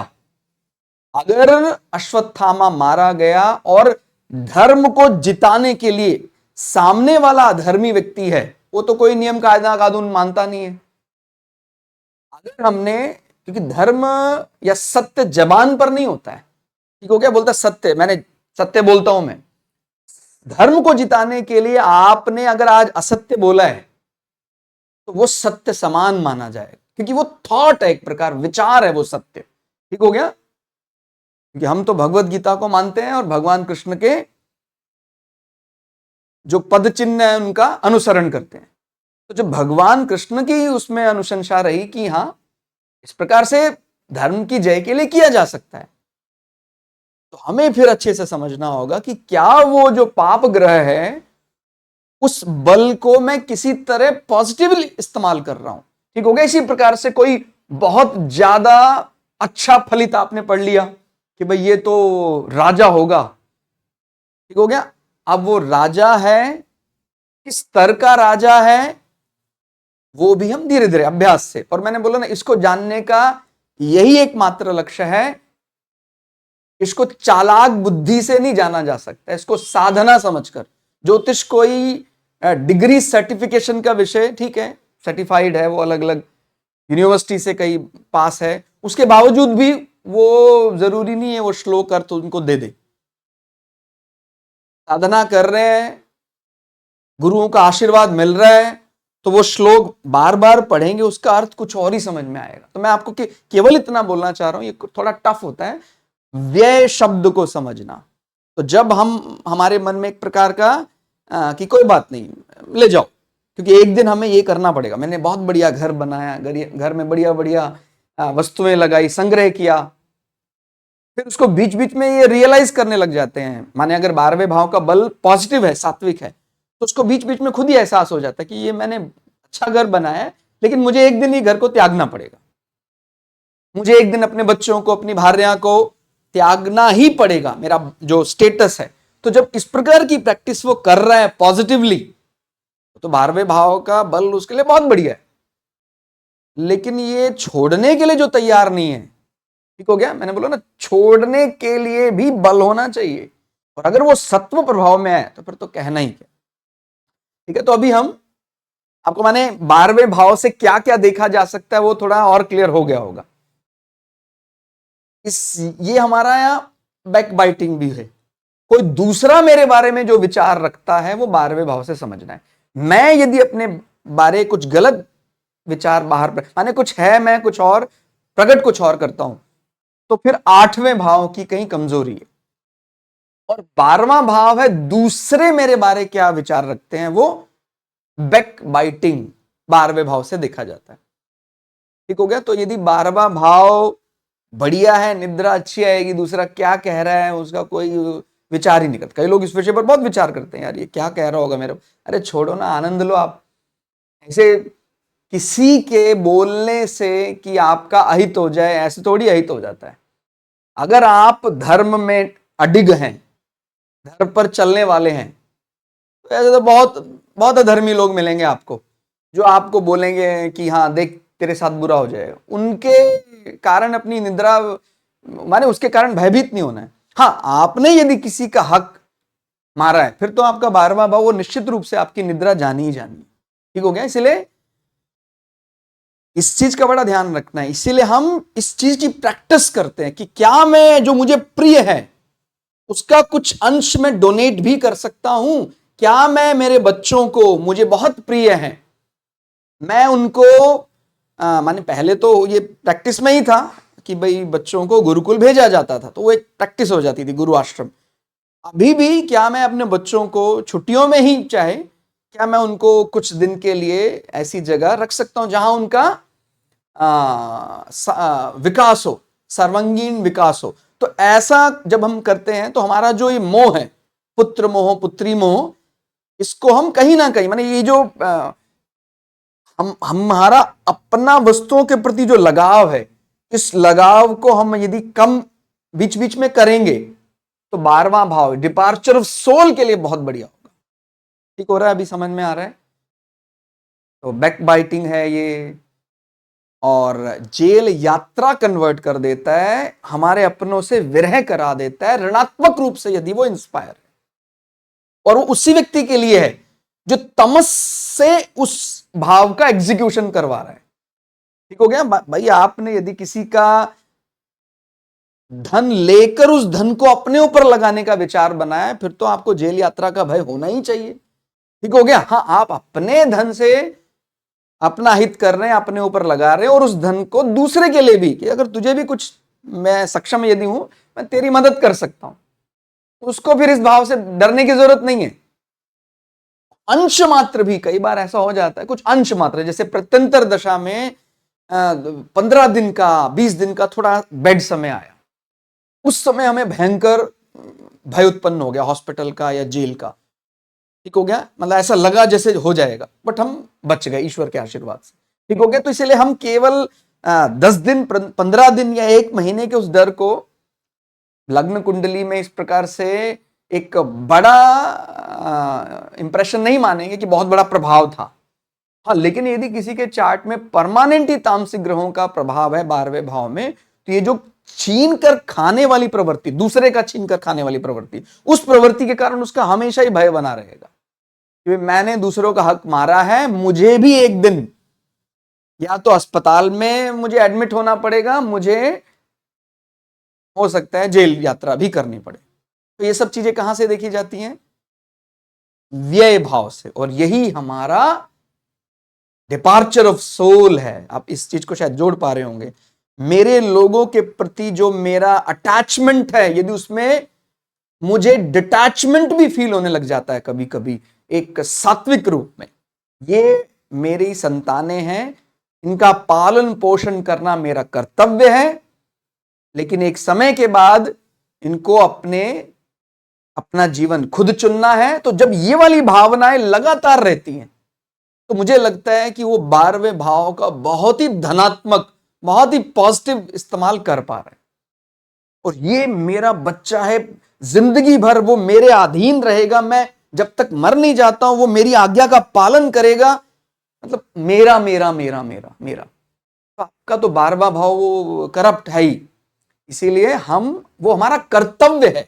अगर अश्वत्थामा मारा गया और धर्म को जिताने के लिए सामने वाला अधर्मी व्यक्ति है, वो तो कोई नियम कायदा कानून मानता नहीं है। अगर हमने, क्योंकि धर्म या सत्य जबान पर नहीं होता है, ठीक हो गया, बोलता सत्य, मैंने सत्य बोलता हूं मैं, धर्म को जिताने के लिए आपने अगर आज असत्य बोला है तो वो सत्य समान माना जाएगा, क्योंकि वो थॉट है, एक प्रकार विचार है वो सत्य। ठीक हो गया, क्योंकि हम तो भगवत गीता को मानते हैं और भगवान कृष्ण के जो पद चिन्ह है उनका अनुसरण करते हैं, तो जब भगवान कृष्ण की उसमें अनुशंसा रही कि हां इस प्रकार से धर्म की जय के लिए किया जा सकता है, तो हमें फिर अच्छे से समझना होगा कि क्या वो जो पाप ग्रह है उस बल को मैं किसी तरह पॉजिटिवली इस्तेमाल कर रहा हूं, ठीक हो गया। इसी प्रकार से कोई बहुत ज्यादा अच्छा फलित आपने पढ़ लिया कि भाई ये तो राजा होगा, ठीक हो गया। अब वो राजा है, किस स्तर का राजा है, वो भी हम धीरे धीरे अभ्यास से, और मैंने बोला ना इसको जानने का यही एकमात्र लक्ष्य है। इसको चालाक बुद्धि से नहीं जाना जा सकता, इसको साधना समझकर। ज्योतिष कोई डिग्री सर्टिफिकेशन का विषय, ठीक है, सर्टिफाइड है, वो अलग अलग यूनिवर्सिटी से कई पास है, उसके बावजूद भी वो जरूरी नहीं है वो श्लोक अर्थ उनको दे दे। साधना कर रहे हैं, गुरुओं का आशीर्वाद मिल रहा है, तो वो श्लोक बार बार पढ़ेंगे, उसका अर्थ कुछ और ही समझ में आएगा। तो मैं आपको केवल इतना बोलना चाह रहा हूं, ये थोड़ा टफ होता है व्यय शब्द को समझना। तो जब हम हमारे मन में एक प्रकार का कि कोई बात नहीं ले जाओ, क्योंकि एक दिन हमें ये करना पड़ेगा, मैंने बहुत बढ़िया घर बनाया, घर में बढ़िया बढ़िया वस्तुएं लगाई, संग्रह किया, फिर उसको बीच बीच में ये रियलाइज करने लग जाते हैं। माने अगर 12वें भाव का बल पॉजिटिव है, सात्विक है, तो उसको बीच बीच में खुद ही एहसास हो जाता है कि ये मैंने अच्छा घर बनाया है, लेकिन मुझे एक दिन ये घर को त्यागना पड़ेगा, मुझे एक दिन अपने बच्चों को, अपनी भार्या को त्यागना ही पड़ेगा, मेरा जो स्टेटस है। तो जब इस प्रकार की प्रैक्टिस वो कर रहा है पॉजिटिवली, तो 12वें भाव का बल उसके लिए बहुत बढ़िया है। लेकिन ये छोड़ने के लिए जो तैयार नहीं है, ठीक हो गया, मैंने बोला ना छोड़ने के लिए भी बल होना चाहिए, और अगर वो सत्व प्रभाव में है तो फिर तो कहना ही क्या, ठीक है। तो अभी हम आपको माने 12वें भाव से क्या क्या देखा जा सकता है वो थोड़ा और क्लियर हो गया होगा। ये हमारा यहाँ बैक बाइटिंग भी है, कोई दूसरा मेरे बारे में जो विचार रखता है वो 12वें भाव से समझना है। मैं यदि अपने बारे कुछ गलत विचार बाहर माने कुछ है, मैं कुछ और प्रकट कुछ और करता हूं, तो फिर 8वें भाव की कहीं कमजोरी है। और 12वां भाव है दूसरे मेरे बारे क्या विचार रखते हैं, वो बैक बाइटिंग 12वें भाव से देखा जाता है, ठीक हो गया। तो यदि 12वां भाव बढ़िया है, निद्रा अच्छी आएगी, दूसरा क्या कह रहा है उसका कोई विचार ही नहीं करता। कई लोग इस विषय पर बहुत विचार करते हैं, यार ये क्या कह रहा होगा मेरे, अरे छोड़ो ना, आनंद लो आप। ऐसे किसी के बोलने से कि आपका अहित हो जाए, ऐसे थोड़ी अहित हो जाता है। अगर आप धर्म में अडिग हैं, धर्म पर चलने वाले हैं, तो ऐसे तो बहुत बहुत अधर्मी लोग मिलेंगे आपको, जो आपको बोलेंगे कि हाँ देख तेरे साथ बुरा हो जाएगा। उनके कारण अपनी निद्रा, माने उसके कारण भयभीत नहीं होना है। हाँ, आपने यदि किसी का हक मारा है, फिर तो आपका 12वां भाव वो निश्चित रूप से आपकी निद्रा जानी ही जानी, ठीक हो गया। इसलिए इस चीज का बड़ा ध्यान रखना है। इसीलिए हम इस चीज की प्रैक्टिस करते हैं कि क्या मैं जो मुझे प्रिय है उसका कुछ अंश में डोनेट भी कर सकता हूं। क्या मैं मेरे बच्चों को, मुझे बहुत प्रिय हैं, मैं उनको माने पहले तो ये प्रैक्टिस में ही था कि भाई बच्चों को गुरुकुल भेजा जाता था, तो वो एक प्रैक्टिस हो जाती थी, गुरु आश्रम। अभी भी क्या मैं अपने बच्चों को छुट्टियों में ही चाहे, क्या मैं उनको कुछ दिन के लिए ऐसी जगह रख सकता हूं जहां उनका विकास हो, सर्वांगीण विकास हो। तो ऐसा जब हम करते हैं तो हमारा जो ये मोह है, पुत्र मोह, पुत्री मोह, इसको हम कहीं ना कहीं, माने ये जो हम हमारा अपना वस्तुओं के प्रति जो लगाव है, इस लगाव को हम यदि कम बीच बीच में करेंगे तो 12वां भाव डिपार्चर ऑफ सोल के लिए बहुत बढ़िया होगा, ठीक हो रहा है, अभी समझ में आ रहा है। तो बैक बाइटिंग है ये, और जेल यात्रा कन्वर्ट कर देता है, हमारे अपनों से विरह करा देता है ऋणात्मक रूप से यदि वो इंस्पायर है, और वो उसी व्यक्ति के लिए है जो तमस से उस भाव का एग्जीक्यूशन करवा रहा है, ठीक हो गया भाई। आपने यदि किसी का धन लेकर उस धन को अपने ऊपर लगाने का विचार बनाया है, फिर तो आपको जेल यात्रा का भय होना ही चाहिए, ठीक हो गया। हाँ, आप अपने धन से अपना हित कर रहे हैं, अपने ऊपर लगा रहे हैं, और उस धन को दूसरे के लिए भी, कि अगर तुझे भी कुछ मैं सक्षम यदि हूं, मैं तेरी मदद कर सकता हूं, उसको फिर इस भाव से डरने की जरूरत नहीं है। अंश मात्र भी कई बार ऐसा हो जाता है, कुछ अंश मात्र, जैसे प्रत्यंतर दशा में 15 दिन का, 20 दिन का थोड़ा बेड समय आया, उस समय हमें भयंकर भय उत्पन्न हो गया हॉस्पिटल का या जेल का, ठीक हो गया, मतलब ऐसा लगा जैसे हो जाएगा, बट हम बच गए ईश्वर के आशीर्वाद से। ठीक हो गया। तो इसलिए हम केवल 10 दिन, 15 दिन या 1 महीने के उस डर को लग्न कुंडली में इस प्रकार से एक बड़ा इंप्रेशन नहीं मानेंगे कि बहुत बड़ा प्रभाव था। हाँ, लेकिन यदि किसी के चार्ट में परमानेंट ही तामसिक ग्रहों का प्रभाव है 12वें भाव में, तो ये जो छीन कर खाने वाली प्रवृत्ति, दूसरे का छीन कर खाने वाली प्रवृत्ति, उस प्रवृत्ति के कारण उसका हमेशा ही भय बना रहेगा कि मैंने दूसरों का हक मारा है, मुझे भी एक दिन या तो अस्पताल में मुझे एडमिट होना पड़ेगा, मुझे हो सकता है जेल यात्रा भी करनी पड़े। तो ये सब चीजें कहां से देखी जाती हैं? व्यय भाव से। और यही हमारा डिपार्चर ऑफ सोल है। आप इस चीज को शायद जोड़ पा रहे होंगे। मेरे लोगों के प्रति जो मेरा अटैचमेंट है, यदि उसमें मुझे डिटैचमेंट भी फील होने लग जाता है कभी कभी एक सात्विक रूप में, ये मेरी संतानें हैं, इनका पालन पोषण करना मेरा कर्तव्य है, लेकिन एक समय के बाद इनको अपना जीवन खुद चुनना है। तो जब ये वाली भावनाएं लगातार रहती हैं, तो मुझे लगता है कि वो 12वें भाव का बहुत ही धनात्मक, बहुत ही पॉजिटिव इस्तेमाल कर पा रहे हैं। और ये मेरा बच्चा है, जिंदगी भर वो मेरे अधीन रहेगा, मैं जब तक मर नहीं जाता हूं वो मेरी आज्ञा का पालन करेगा, मतलब मेरा मेरा मेरा मेरा मेरा। तो आपका तो 12वां भाव वो करप्ट है ही, इसीलिए वो हमारा कर्तव्य है,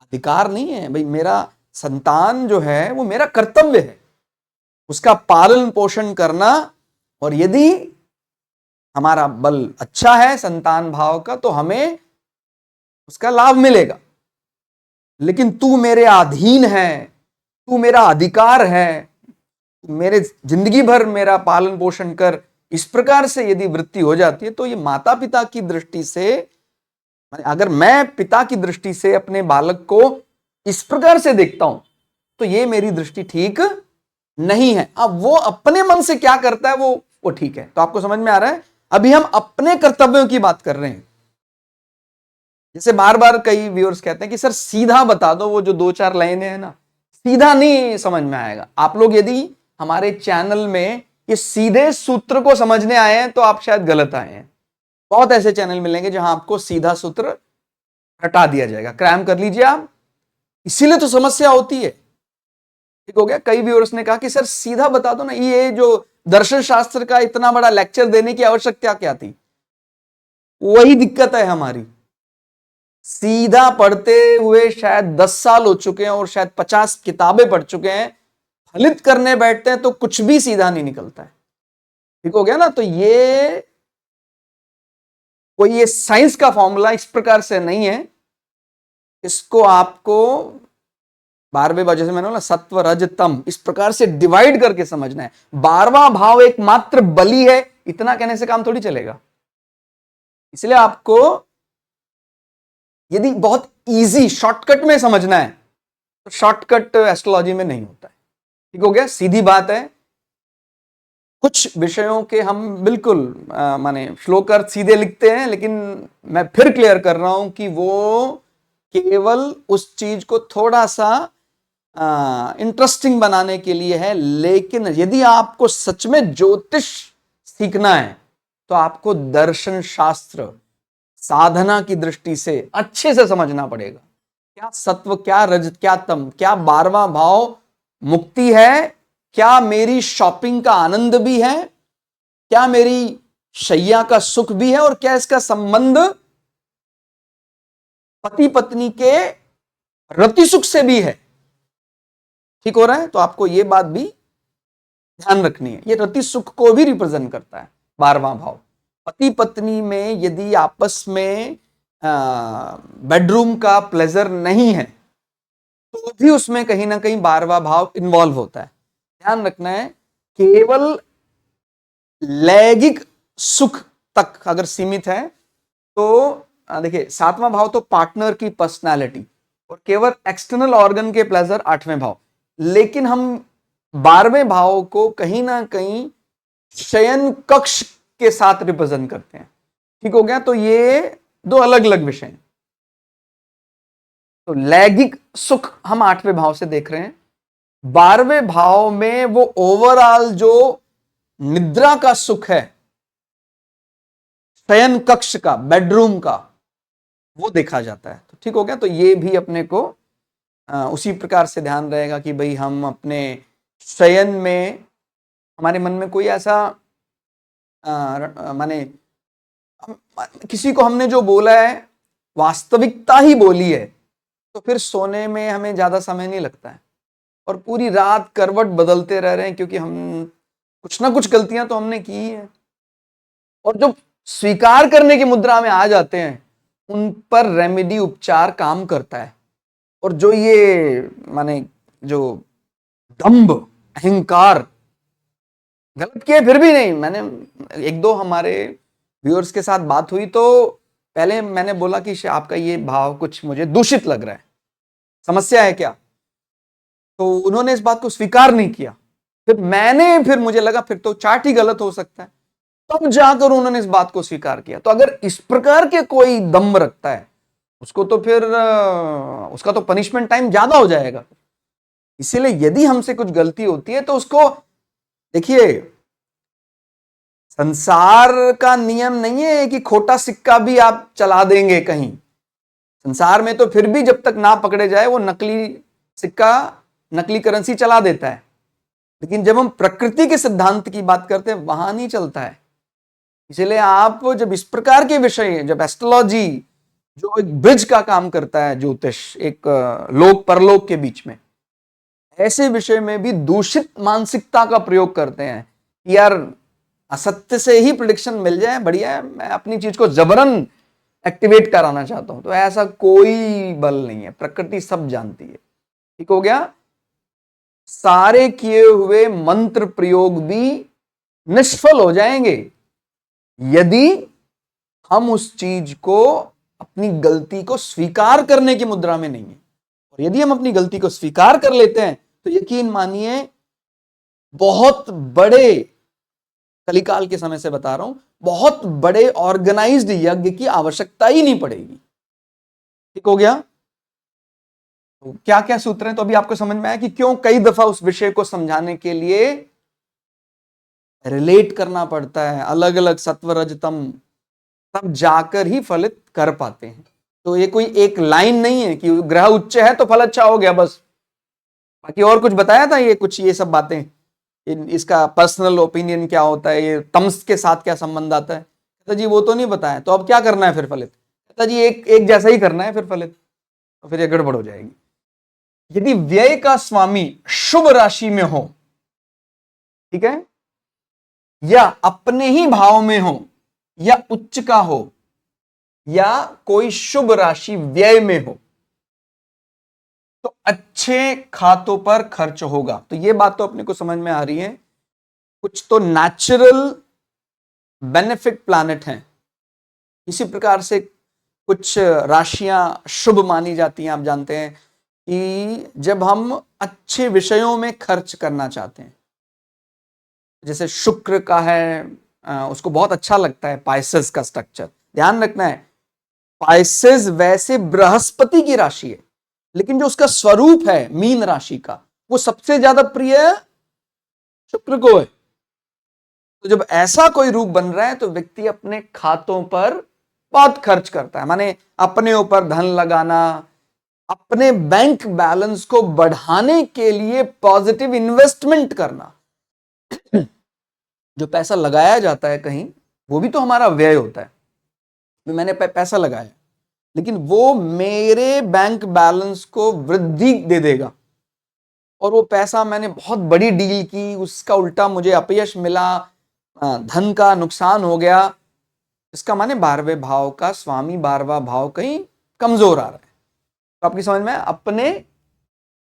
अधिकार नहीं है भाई। मेरा संतान जो है वो मेरा कर्तव्य है, उसका पालन पोषण करना। और यदि हमारा बल अच्छा है संतान भाव का, तो हमें उसका लाभ मिलेगा। लेकिन तू मेरे अधीन है, तू मेरा अधिकार है, मेरे जिंदगी भर मेरा पालन पोषण कर, इस प्रकार से यदि वृत्ति हो जाती है, तो ये माता पिता की दृष्टि से, अगर मैं पिता की दृष्टि से अपने बालक को इस प्रकार से देखता हूं, तो ये मेरी दृष्टि ठीक नहीं है। अब वो अपने मन से क्या करता है वो ठीक है। तो आपको समझ में आ रहा है? अभी हम अपने कर्तव्यों की बात कर रहे हैं। जैसे बार बार कई व्यूअर्स कहते हैं कि सर सीधा बता दो, वो जो 2-4 लाइनें हैं ना, सीधा नहीं समझ में आएगा। आप लोग यदि हमारे चैनल में ये सीधे सूत्र को समझने आए हैं, तो आप शायद गलत आए हैं। बहुत ऐसे चैनल मिलेंगे जहां आपको सीधा सूत्र हटा दिया जाएगा, क्रैम कर लीजिए आप, इसीलिए तो समस्या होती है। ठीक हो गया। कई व्यूअर्स ने कहा कि सर सीधा बता दो ना, ये जो दर्शन शास्त्र का इतना बड़ा लेक्चर देने की आवश्यकता क्या थी? वही दिक्कत है हमारी। सीधा पढ़ते हुए शायद 10 साल हो चुके हैं और शायद 50 किताबें पढ़ चुके हैं, फलित करने बैठते हैं तो कुछ भी सीधा नहीं निकलता है। ठीक हो गया ना? तो ये साइंस का फॉर्मूला इस प्रकार से नहीं है। इसको आपको 12वें भाव, जैसे मैंने बोला सत्व रज तम, इस प्रकार से डिवाइड करके समझना है। 12वां भाव एक मात्र बलि है, इतना कहने से काम थोड़ी चलेगा। इसलिए आपको यदि बहुत इजी शॉर्टकट में समझना है, तो शॉर्टकट एस्ट्रोलॉजी में नहीं होता है। ठीक हो गया? सीधी बात है। कुछ विषयों के हम बिल्कुल माने फ्लो कर सीधे लिखते हैं, लेकिन मैं फिर क्लियर कर रहा हूं कि वो केवल उस चीज को थोड़ा सा इंटरेस्टिंग बनाने के लिए है। लेकिन यदि आपको सच में ज्योतिष सीखना है, तो आपको दर्शन शास्त्र साधना की दृष्टि से अच्छे से समझना पड़ेगा। क्या सत्व, क्या रज, क्या तम, क्या 12वां भाव मुक्ति है, क्या मेरी शॉपिंग का आनंद भी है, क्या मेरी शैया का सुख भी है, और क्या इसका संबंध पति पत्नी के रति सुख से भी है। ठीक हो रहा है? तो आपको यह बात भी ध्यान रखनी है। ये रति सुख को भी रिप्रेजेंट करता है 12वां भाव। पति पत्नी में यदि आपस में बेडरूम का प्लेजर नहीं है, तो भी उसमें कहीं ना कहीं 12वां भाव इन्वॉल्व होता है। ध्यान रखना है, केवल लैंगिक सुख तक अगर सीमित है, तो देखिए 7वां भाव तो पार्टनर की पर्सनालिटी, और केवल एक्सटर्नल ऑर्गन के प्लेजर 8वें भाव। लेकिन हम 12वें भाव को कहीं ना कहीं शयन कक्ष के साथ रिप्रेजेंट करते हैं। ठीक हो गया? तो ये दो अलग अलग विषय हैं। तो लैंगिक सुख हम 8वें भाव से देख रहे हैं। 12वें भाव में वो ओवरऑल जो निद्रा का सुख है, शयन कक्ष का, बेडरूम का, वो देखा जाता है। तो ठीक हो गया। तो ये भी अपने को उसी प्रकार से ध्यान रहेगा कि भाई हम अपने शयन में, हमारे मन में कोई ऐसा माने किसी को हमने जो बोला है वास्तविकता ही बोली है, तो फिर सोने में हमें ज्यादा समय नहीं लगता है और पूरी रात करवट बदलते रह रहे हैं, क्योंकि हम कुछ ना कुछ गलतियां तो हमने की है। और जो स्वीकार करने की मुद्रा में आ जाते हैं, उन पर रेमेडी, उपचार काम करता है। और जो ये माने जो दंभ, अहंकार, गलत किए फिर भी नहीं, मैंने एक दो हमारे व्यूअर्स के साथ बात हुई तो पहले मैंने बोला कि आपका ये भाव कुछ मुझे दूषित लग रहा है, समस्या है क्या? तो उन्होंने इस बात को स्वीकार नहीं किया। फिर मुझे लगा फिर तो चार्ट ही गलत हो सकता है, तब जाकर उन्होंने इस बात को स्वीकार किया। तो अगर इस प्रकार के कोई दम रखता है, उसको तो फिर उसका तो पनिशमेंट टाइम ज्यादा हो जाएगा। इसीलिए यदि हमसे कुछ गलती होती है तो उसको देखिए, संसार का नियम नहीं है कि खोटा सिक्का भी आप चला देंगे कहीं। संसार में तो फिर भी जब तक ना पकड़े जाए वो नकली सिक्का, नकली करेंसी चला देता है। लेकिन जब हम प्रकृति के सिद्धांत की बात करते हैं, वहां नहीं चलता है। इसलिए आप जब इस प्रकार के विषय, जब एस्ट्रोलॉजी जो एक ब्रिज का काम करता है, ज्योतिष एक लोक परलोक के बीच में, ऐसे विषय में भी दूषित मानसिकता का प्रयोग करते हैं कि यार असत्य से ही प्रिडिक्शन मिल जाए, बढ़िया है, मैं अपनी चीज को जबरन एक्टिवेट कराना चाहता हूं। तो ऐसा कोई बल नहीं है, प्रकृति सब जानती है। ठीक हो गया। सारे किए हुए मंत्र प्रयोग भी निष्फल हो जाएंगे यदि हम उस चीज को, अपनी गलती को स्वीकार करने की मुद्रा में नहीं है। और यदि हम अपनी गलती को स्वीकार कर लेते हैं तो यकीन मानिए, बहुत बड़े, कलिकाल के समय से बता रहा हूं, बहुत बड़े ऑर्गेनाइज्ड यज्ञ की आवश्यकता ही नहीं पड़ेगी। ठीक हो गया। तो क्या क्या सूत्र हैं, तो अभी आपको समझ में आया कि क्यों कई दफा उस विषय को समझाने के लिए रिलेट करना पड़ता है, अलग अलग सत्व रजतम, तब जाकर ही फलित कर पाते हैं। तो ये कोई एक लाइन नहीं है कि ग्रह उच्च है तो फल अच्छा हो गया बस। बाकी और कुछ बताया था, ये कुछ ये सब बातें, इसका पर्सनल ओपिनियन क्या होता है, ये तम्स के साथ क्या संबंध आता है, कहता जी वो तो नहीं बताया, तो अब क्या करना है फिर फलित? कहता जी एक जैसा ही करना है फिर फलित, तो फिर ये गड़बड़ हो जाएगी। यदि व्यय का स्वामी शुभ राशि में हो, ठीक है, या अपने ही भाव में हो, या उच्च का हो, या कोई शुभ राशि व्यय में हो, तो अच्छे खातों पर खर्च होगा। तो ये बात तो अपने को समझ में आ रही है। कुछ तो नेचुरल बेनिफिट प्लैनेट हैं, इसी प्रकार से कुछ राशियां शुभ मानी जाती हैं। आप जानते हैं कि जब हम अच्छे विषयों में खर्च करना चाहते हैं, जैसे शुक्र का है, उसको बहुत अच्छा लगता है पाइसेस का स्ट्रक्चर। ध्यान रखना है, पाइसेस वैसे बृहस्पति की राशि है, लेकिन जो उसका स्वरूप है मीन राशि का, वो सबसे ज्यादा प्रिय शुक्र को है। तो जब ऐसा कोई रूप बन रहा है तो व्यक्ति अपने खातों पर बहुत खर्च करता है, माने अपने ऊपर धन लगाना, अपने बैंक बैलेंस को बढ़ाने के लिए पॉजिटिव इन्वेस्टमेंट करना। जो पैसा लगाया जाता है कहीं, वो भी तो हमारा व्यय होता है। मैंने पैसा लगाया, लेकिन वो मेरे बैंक बैलेंस को वृद्धि दे देगा, और वो पैसा मैंने बहुत बड़ी डील की, उसका उल्टा मुझे अपयश मिला, धन का नुकसान हो गया, इसका माने 12वें भाव का स्वामी 12वां भाव कहीं कमजोर आ रहा है। तो आपकी समझ में, अपने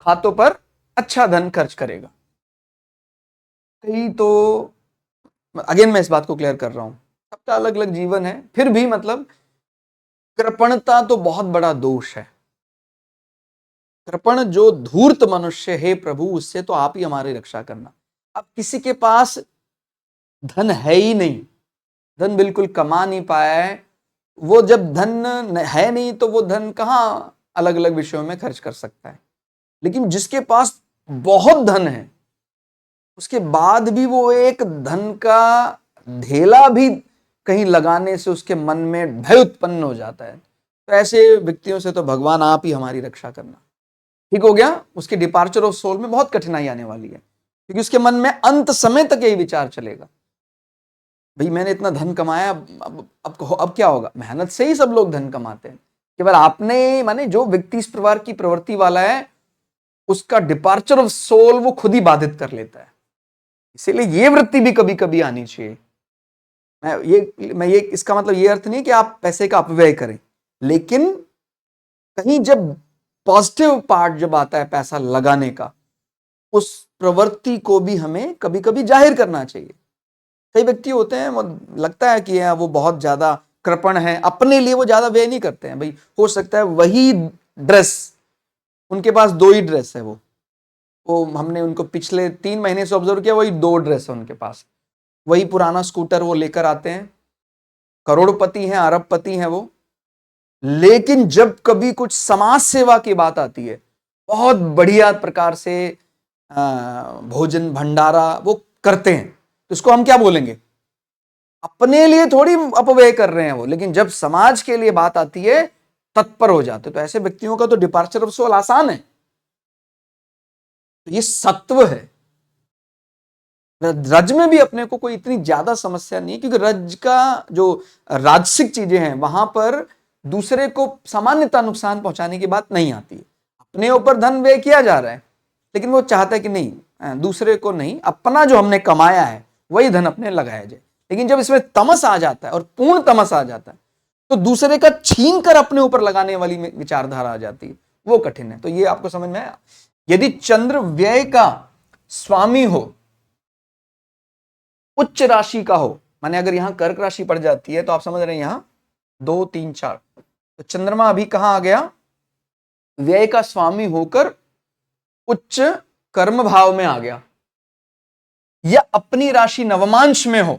खातों पर अच्छा धन खर्च करेगा। कई तो अगेन मैं इस बात को क्लियर कर रहा हूं, सबका अलग अलग जीवन है, फिर भी मतलब कृपणता तो बहुत बड़ा दोष है। कृपण जो धूर्त मनुष्य है प्रभु, उससे तो आप ही हमारी रक्षा करना। अब किसी के पास धन है ही नहीं, धन बिल्कुल कमा नहीं पाया है, वो जब धन है नहीं तो वो धन कहां अलग अलग विषयों में खर्च कर सकता है। लेकिन जिसके पास बहुत धन है, उसके बाद भी वो एक धन का ढेला भी कहीं लगाने से उसके मन में भय उत्पन्न हो जाता है। तो ऐसे व्यक्तियों से तो भगवान आप ही हमारी रक्षा करना। ठीक हो गया, उसके डिपार्चर ऑफ सोल में बहुत कठिनाई आने वाली है, क्योंकि उसके मन में अंत समय तक यही विचार चलेगा, भाई मैंने इतना धन कमाया, अब क्या होगा। मेहनत से ही सब लोग धन कमाते हैं, केवल आपने माने जो व्यक्ति इस प्रकार की प्रवृत्ति वाला है उसका डिपार्चर ऑफ सोल वो खुद ही बाधित कर लेता है। इसीलिए ये वृत्ति भी कभी कभी आनी चाहिए। मैं ये इसका मतलब ये अर्थ नहीं कि आप पैसे का अपव्यय करें, लेकिन कहीं जब पॉजिटिव पार्ट जब आता है पैसा लगाने का, उस प्रवृत्ति को भी हमें कभी कभी जाहिर करना चाहिए। कई व्यक्ति होते हैं, वो लगता है कि वो बहुत ज्यादा कृपण है, अपने लिए वो ज्यादा व्यय नहीं करते हैं। भाई हो सकता है वही ड्रेस, उनके पास 2 ही ड्रेस है, वो हमने उनको पिछले 3 महीने से ऑब्जर्व किया, वही 2 ड्रेस है उनके पास, वही पुराना स्कूटर वो लेकर आते हैं, करोड़पति हैं, अरबपति हैं वो। लेकिन जब कभी कुछ समाज सेवा की बात आती है, बहुत बढ़िया प्रकार से भोजन भंडारा वो करते हैं, तो इसको हम क्या बोलेंगे, अपने लिए थोड़ी अपव्यय कर रहे हैं वो, लेकिन जब समाज के लिए बात आती है तत्पर हो जाते। तो ऐसे व्यक्तियों का तो डिपार्चर ऑफ सोल आसान है। तो ये सत्व है। रज में भी अपने को कोई इतनी ज्यादा समस्या नहीं है, क्योंकि रज का जो राजसिक चीजें हैं वहां पर दूसरे को सामान्यतः नुकसान पहुंचाने की बात नहीं आती है। अपने ऊपर धन व्यय किया जा रहा है, लेकिन वो चाहता है कि नहीं, दूसरे को नहीं, अपना जो हमने कमाया है वही धन अपने लगाया जाए। लेकिन जब इसमें तमस आ जाता है और पूर्ण तमस आ जाता है, तो दूसरे का छीन कर अपने ऊपर लगाने वाली विचारधारा आ जाती है, वो कठिन है। तो ये आपको समझ में आया। यदि चंद्र व्यय का स्वामी हो, उच्च राशि का हो, माने अगर यहां कर्क राशि पड़ जाती है, तो आप समझ रहे हैं यहां 2 3 4, तो चंद्रमा अभी कहां आ गया, व्यय का स्वामी होकर उच्च कर्म भाव में आ गया, या अपनी राशि नवमांश में हो।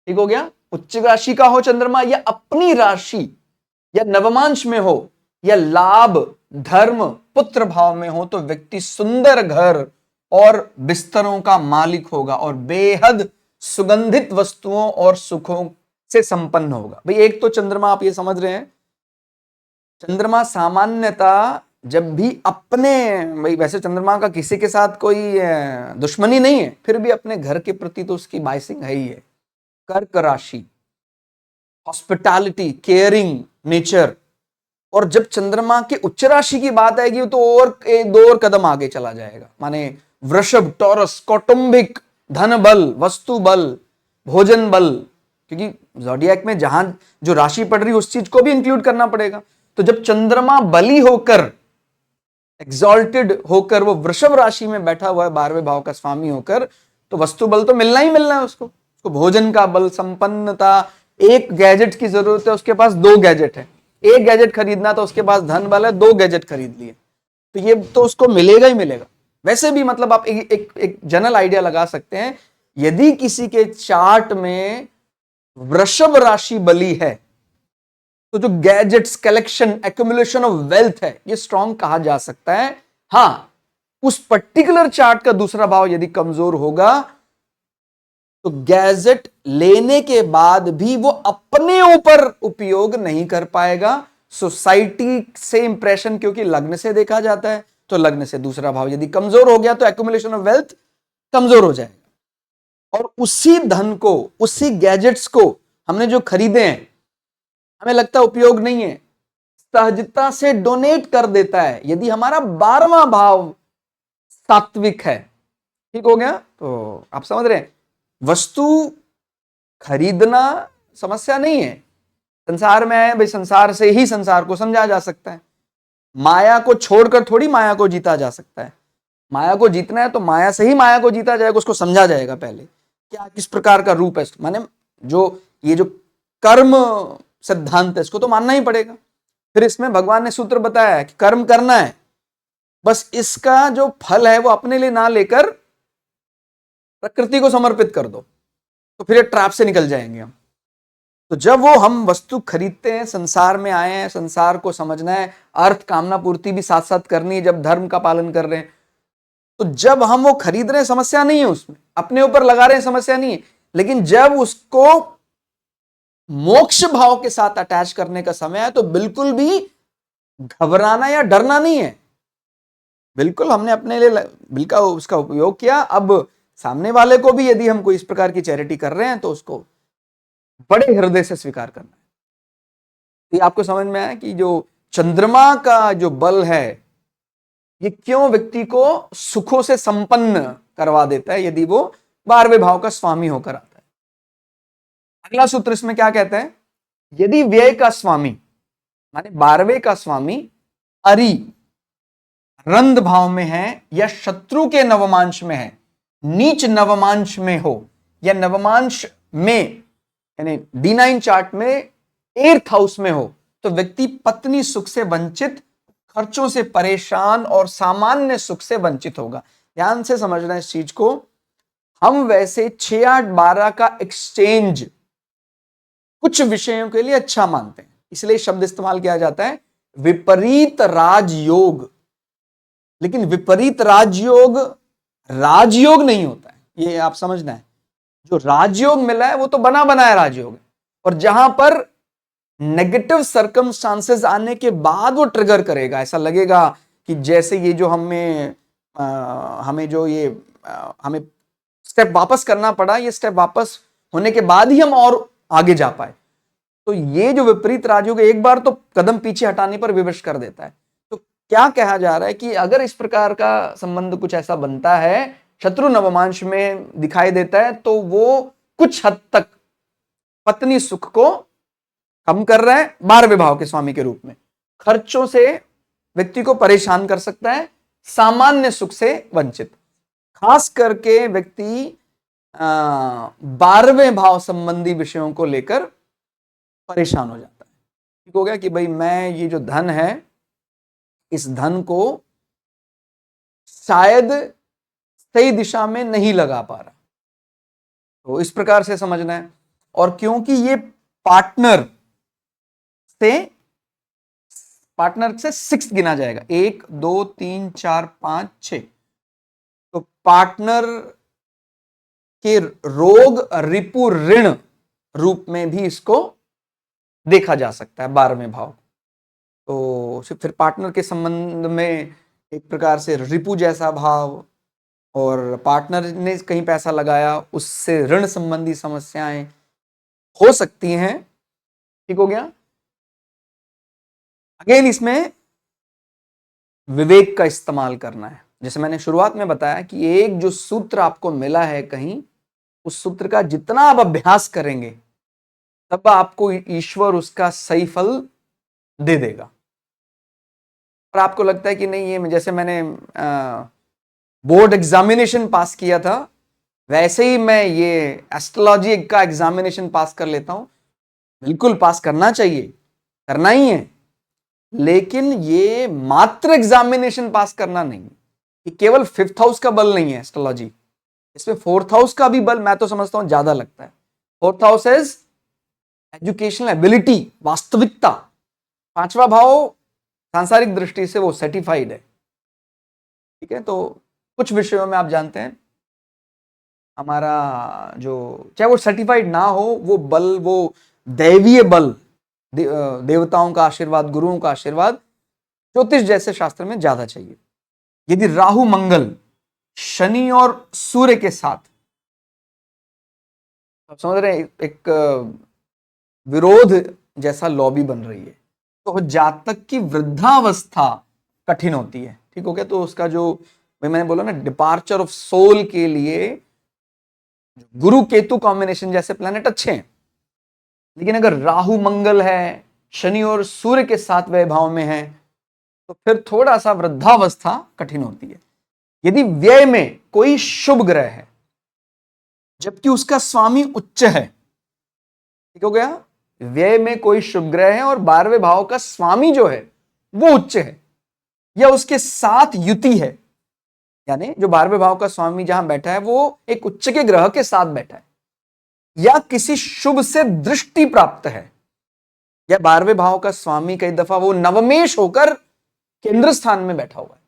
ठीक हो गया, उच्च राशि का हो चंद्रमा, या अपनी राशि या नवमांश में हो, या लाभ धर्म पुत्र भाव में हो, तो व्यक्ति सुंदर घर और बिस्तरों का मालिक होगा और बेहद सुगंधित वस्तुओं और सुखों से संपन्न होगा। भाई एक तो चंद्रमा आप ये समझ रहे हैं, चंद्रमा सामान्यतः जब भी अपने, भाई वैसे चंद्रमा का किसी के साथ कोई दुश्मनी नहीं है, फिर भी अपने घर के प्रति तो उसकी बाइसिंग है ही है। कर्क राशि, हॉस्पिटैलिटी, केयरिंग नेचर। और जब चंद्रमा के उच्च राशि की बात आएगी तो और 2 और कदम आगे चला जाएगा, माने वृषभ, टॉरस, कौटुंबिक, धन बल, वस्तु बल, भोजन बल, क्योंकि ज़ोडिएक में जहां जो राशि पड़ रही है उस चीज को भी इंक्लूड करना पड़ेगा। तो जब चंद्रमा बली होकर, एक्सॉल्टेड होकर वो वृषभ राशि में बैठा हुआ है 12वें भाव का स्वामी होकर, तो वस्तु बल तो मिलना ही मिलना है उसको भोजन का बल, संपन्नता। एक गैजेट की जरूरत है, उसके पास 2 गैजेट है, एक गैजेट खरीदना तो उसके पास धन बल है, 2 गैजेट खरीद लिए, तो ये तो उसको मिलेगा ही मिलेगा। वैसे भी मतलब आप एक जनरल आइडिया लगा सकते हैं, यदि किसी के चार्ट में वृषभ राशि बली है, तो जो gadgets, collection, accumulation of wealth है, ये स्ट्रॉन्ग कहा जा सकता है। हां, उस पर्टिकुलर चार्ट का दूसरा भाव यदि कमजोर होगा, तो गैजेट लेने के बाद भी वो अपने ऊपर उपयोग नहीं कर पाएगा, सोसाइटी से इंप्रेशन, क्योंकि लग्न से देखा जाता है, तो लग्न से दूसरा भाव यदि कमजोर हो गया तो एक्यूमुलेशन ऑफ वेल्थ कमजोर हो जाएगा। और उसी धन को, उसी गैजेट्स को हमने जो खरीदे हैं, हमें लगता है उपयोग नहीं है, सहजता से डोनेट कर देता है, यदि हमारा 12वां भाव सात्विक है। ठीक हो गया, तो आप समझ रहे हैं, वस्तु खरीदना समस्या नहीं है, संसार में आए भाई, संसार से ही संसार को समझा जा सकता है, माया को छोड़कर थोड़ी माया को जीता जा सकता है। माया को जीतना है तो माया से ही माया को जीता जाएगा, उसको समझा जाएगा पहले क्या किस प्रकार का रूप है, माने जो ये जो कर्म सिद्धांत है इसको तो मानना ही पड़ेगा। फिर इसमें भगवान ने सूत्र बताया है कि कर्म करना है, बस इसका जो फल है वो अपने लिए ना लेकर प्रकृति को समर्पित कर दो, तो फिर ट्रैप से निकल जाएंगे हम। तो जब वो हम वस्तु खरीदते हैं, संसार में आए हैं, संसार को समझना है, अर्थ कामना पूर्ति भी साथ साथ करनी है, जब धर्म का पालन कर रहे हैं, तो जब हम वो खरीद रहे हैं समस्या नहीं है, उसमें अपने ऊपर लगा रहे हैं समस्या नहीं है, लेकिन जब उसको मोक्ष भाव के साथ अटैच करने का समय है तो बिल्कुल भी घबराना या डरना नहीं है। बिल्कुल हमने अपने लिए बिल का उसका उपयोग किया, अब सामने वाले को भी यदि हम कोई इस प्रकार की चैरिटी कर रहे हैं तो उसको बड़े हृदय से स्वीकार करना है। ये आपको समझ में आया कि जो चंद्रमा का जो बल है ये क्यों व्यक्ति को सुखों से संपन्न करवा देता है यदि वो 12वें भाव का स्वामी होकर आता है। अगला सूत्र इसमें क्या कहता है, यदि व्यय का स्वामी माने 12वें का स्वामी अरि रंध भाव में है या शत्रु के नवमांश में है, नीच नवमांश में हो या नवमांश में यानी D9 चार्ट में 8th हाउस में हो, तो व्यक्ति पत्नी सुख से वंचित, खर्चों से परेशान और सामान्य सुख से वंचित होगा। ध्यान से समझना इस चीज को। हम वैसे 6 8 12 का एक्सचेंज कुछ विषयों के लिए अच्छा मानते हैं, इसलिए शब्द इस्तेमाल किया जाता है विपरीत राजयोग। लेकिन विपरीत राजयोग राजयोग नहीं होता है, ये आप समझना है। जो राजयोग मिला है वो तो बना बनाया राजयोग है, और जहां पर नेगेटिव सर्कमस्टांसेस आने के बाद वो ट्रिगर करेगा, ऐसा लगेगा कि जैसे ये जो हमें हमें स्टेप वापस करना पड़ा, ये स्टेप वापस होने के बाद ही हम और आगे जा पाए। तो ये जो विपरीत राजयोग एक बार तो कदम पीछे हटाने पर विवश कर देता है। तो क्या कहा जा रहा है कि अगर इस प्रकार का संबंध कुछ ऐसा बनता है, शत्रु नवमांश में दिखाई देता है, तो वो कुछ हद तक पत्नी सुख को कम कर रहा है 12वें भाव के स्वामी के रूप में, खर्चों से व्यक्ति को परेशान कर सकता है, सामान्य सुख से वंचित। खास करके व्यक्ति 12वें भाव संबंधी विषयों को लेकर परेशान हो जाता है। ठीक हो गया कि भाई मैं ये जो धन है, इस धन को शायद सही दिशा में नहीं लगा पा रहा, तो इस प्रकार से समझना है। और क्योंकि ये पार्टनर से 6 गिना जाएगा, 1 2 3 4 5 6, तो पार्टनर के रोग रिपु ऋण रूप में भी इसको देखा जा सकता है 12वें भाव। तो फिर पार्टनर के संबंध में एक प्रकार से रिपु जैसा भाव, और पार्टनर ने कहीं पैसा लगाया उससे ऋण संबंधी समस्याएं हो सकती हैं। ठीक हो गया। अगेन इसमें विवेक का इस्तेमाल करना है। जैसे मैंने शुरुआत में बताया कि एक जो सूत्र आपको मिला है कहीं, उस सूत्र का जितना आप अभ्यास करेंगे तब आपको ईश्वर उसका सही फल दे देगा। और आपको लगता है कि नहीं, ये जैसे मैंने बोर्ड एग्जामिनेशन पास किया था वैसे ही मैं ये एस्ट्रोलॉजी का एग्जामिनेशन पास कर लेता हूं, बिल्कुल पास करना चाहिए, करना ही है, लेकिन ये मात्र एग्जामिनेशन पास करना नहीं, ये केवल 5th हाउस का बल नहीं है एस्ट्रोलॉजी, इसमें 4th हाउस का भी बल मैं तो समझता हूं ज्यादा लगता है। 4th house is educational ability, वास्तविकता। 5वां भाव सांसारिक दृष्टि से वो सर्टिफाइड है। ठीक है, तो कुछ विषयों में आप जानते हैं हमारा जो चाहे वो सर्टिफाइड ना हो, वो बल, वो दैवीय बल, देवताओं का आशीर्वाद, गुरुओं का आशीर्वाद ज्योतिष जैसे शास्त्र में ज्यादा चाहिए। यदि राहु मंगल शनि और सूर्य के साथ, आप समझ रहे हैं, एक विरोध जैसा लॉबी बन रही है, तो जातक की वृद्धावस्था कठिन होती है। ठीक हो गया। तो उसका जो मैंने बोला ना, डिपार्चर ऑफ सोल के लिए गुरु केतु कॉम्बिनेशन जैसे प्लैनेट अच्छे हैं, लेकिन अगर राहु मंगल है, शनि और सूर्य के साथ वह भाव में है, तो फिर थोड़ा सा वृद्धावस्था कठिन होती है। यदि व्यय में कोई शुभ ग्रह है जबकि उसका स्वामी उच्च है, ठीक हो गया, व्यय में कोई शुभ ग्रह है और 12वें भाव का स्वामी जो है वो उच्च है या उसके साथ युति है, यानी जो 12वें भाव का स्वामी जहां बैठा है वो एक उच्च के ग्रह के साथ बैठा है, या किसी शुभ से दृष्टि प्राप्त है, या 12वें भाव का स्वामी कई दफा वो नवमेश होकर केंद्र स्थान में बैठा हुआ है।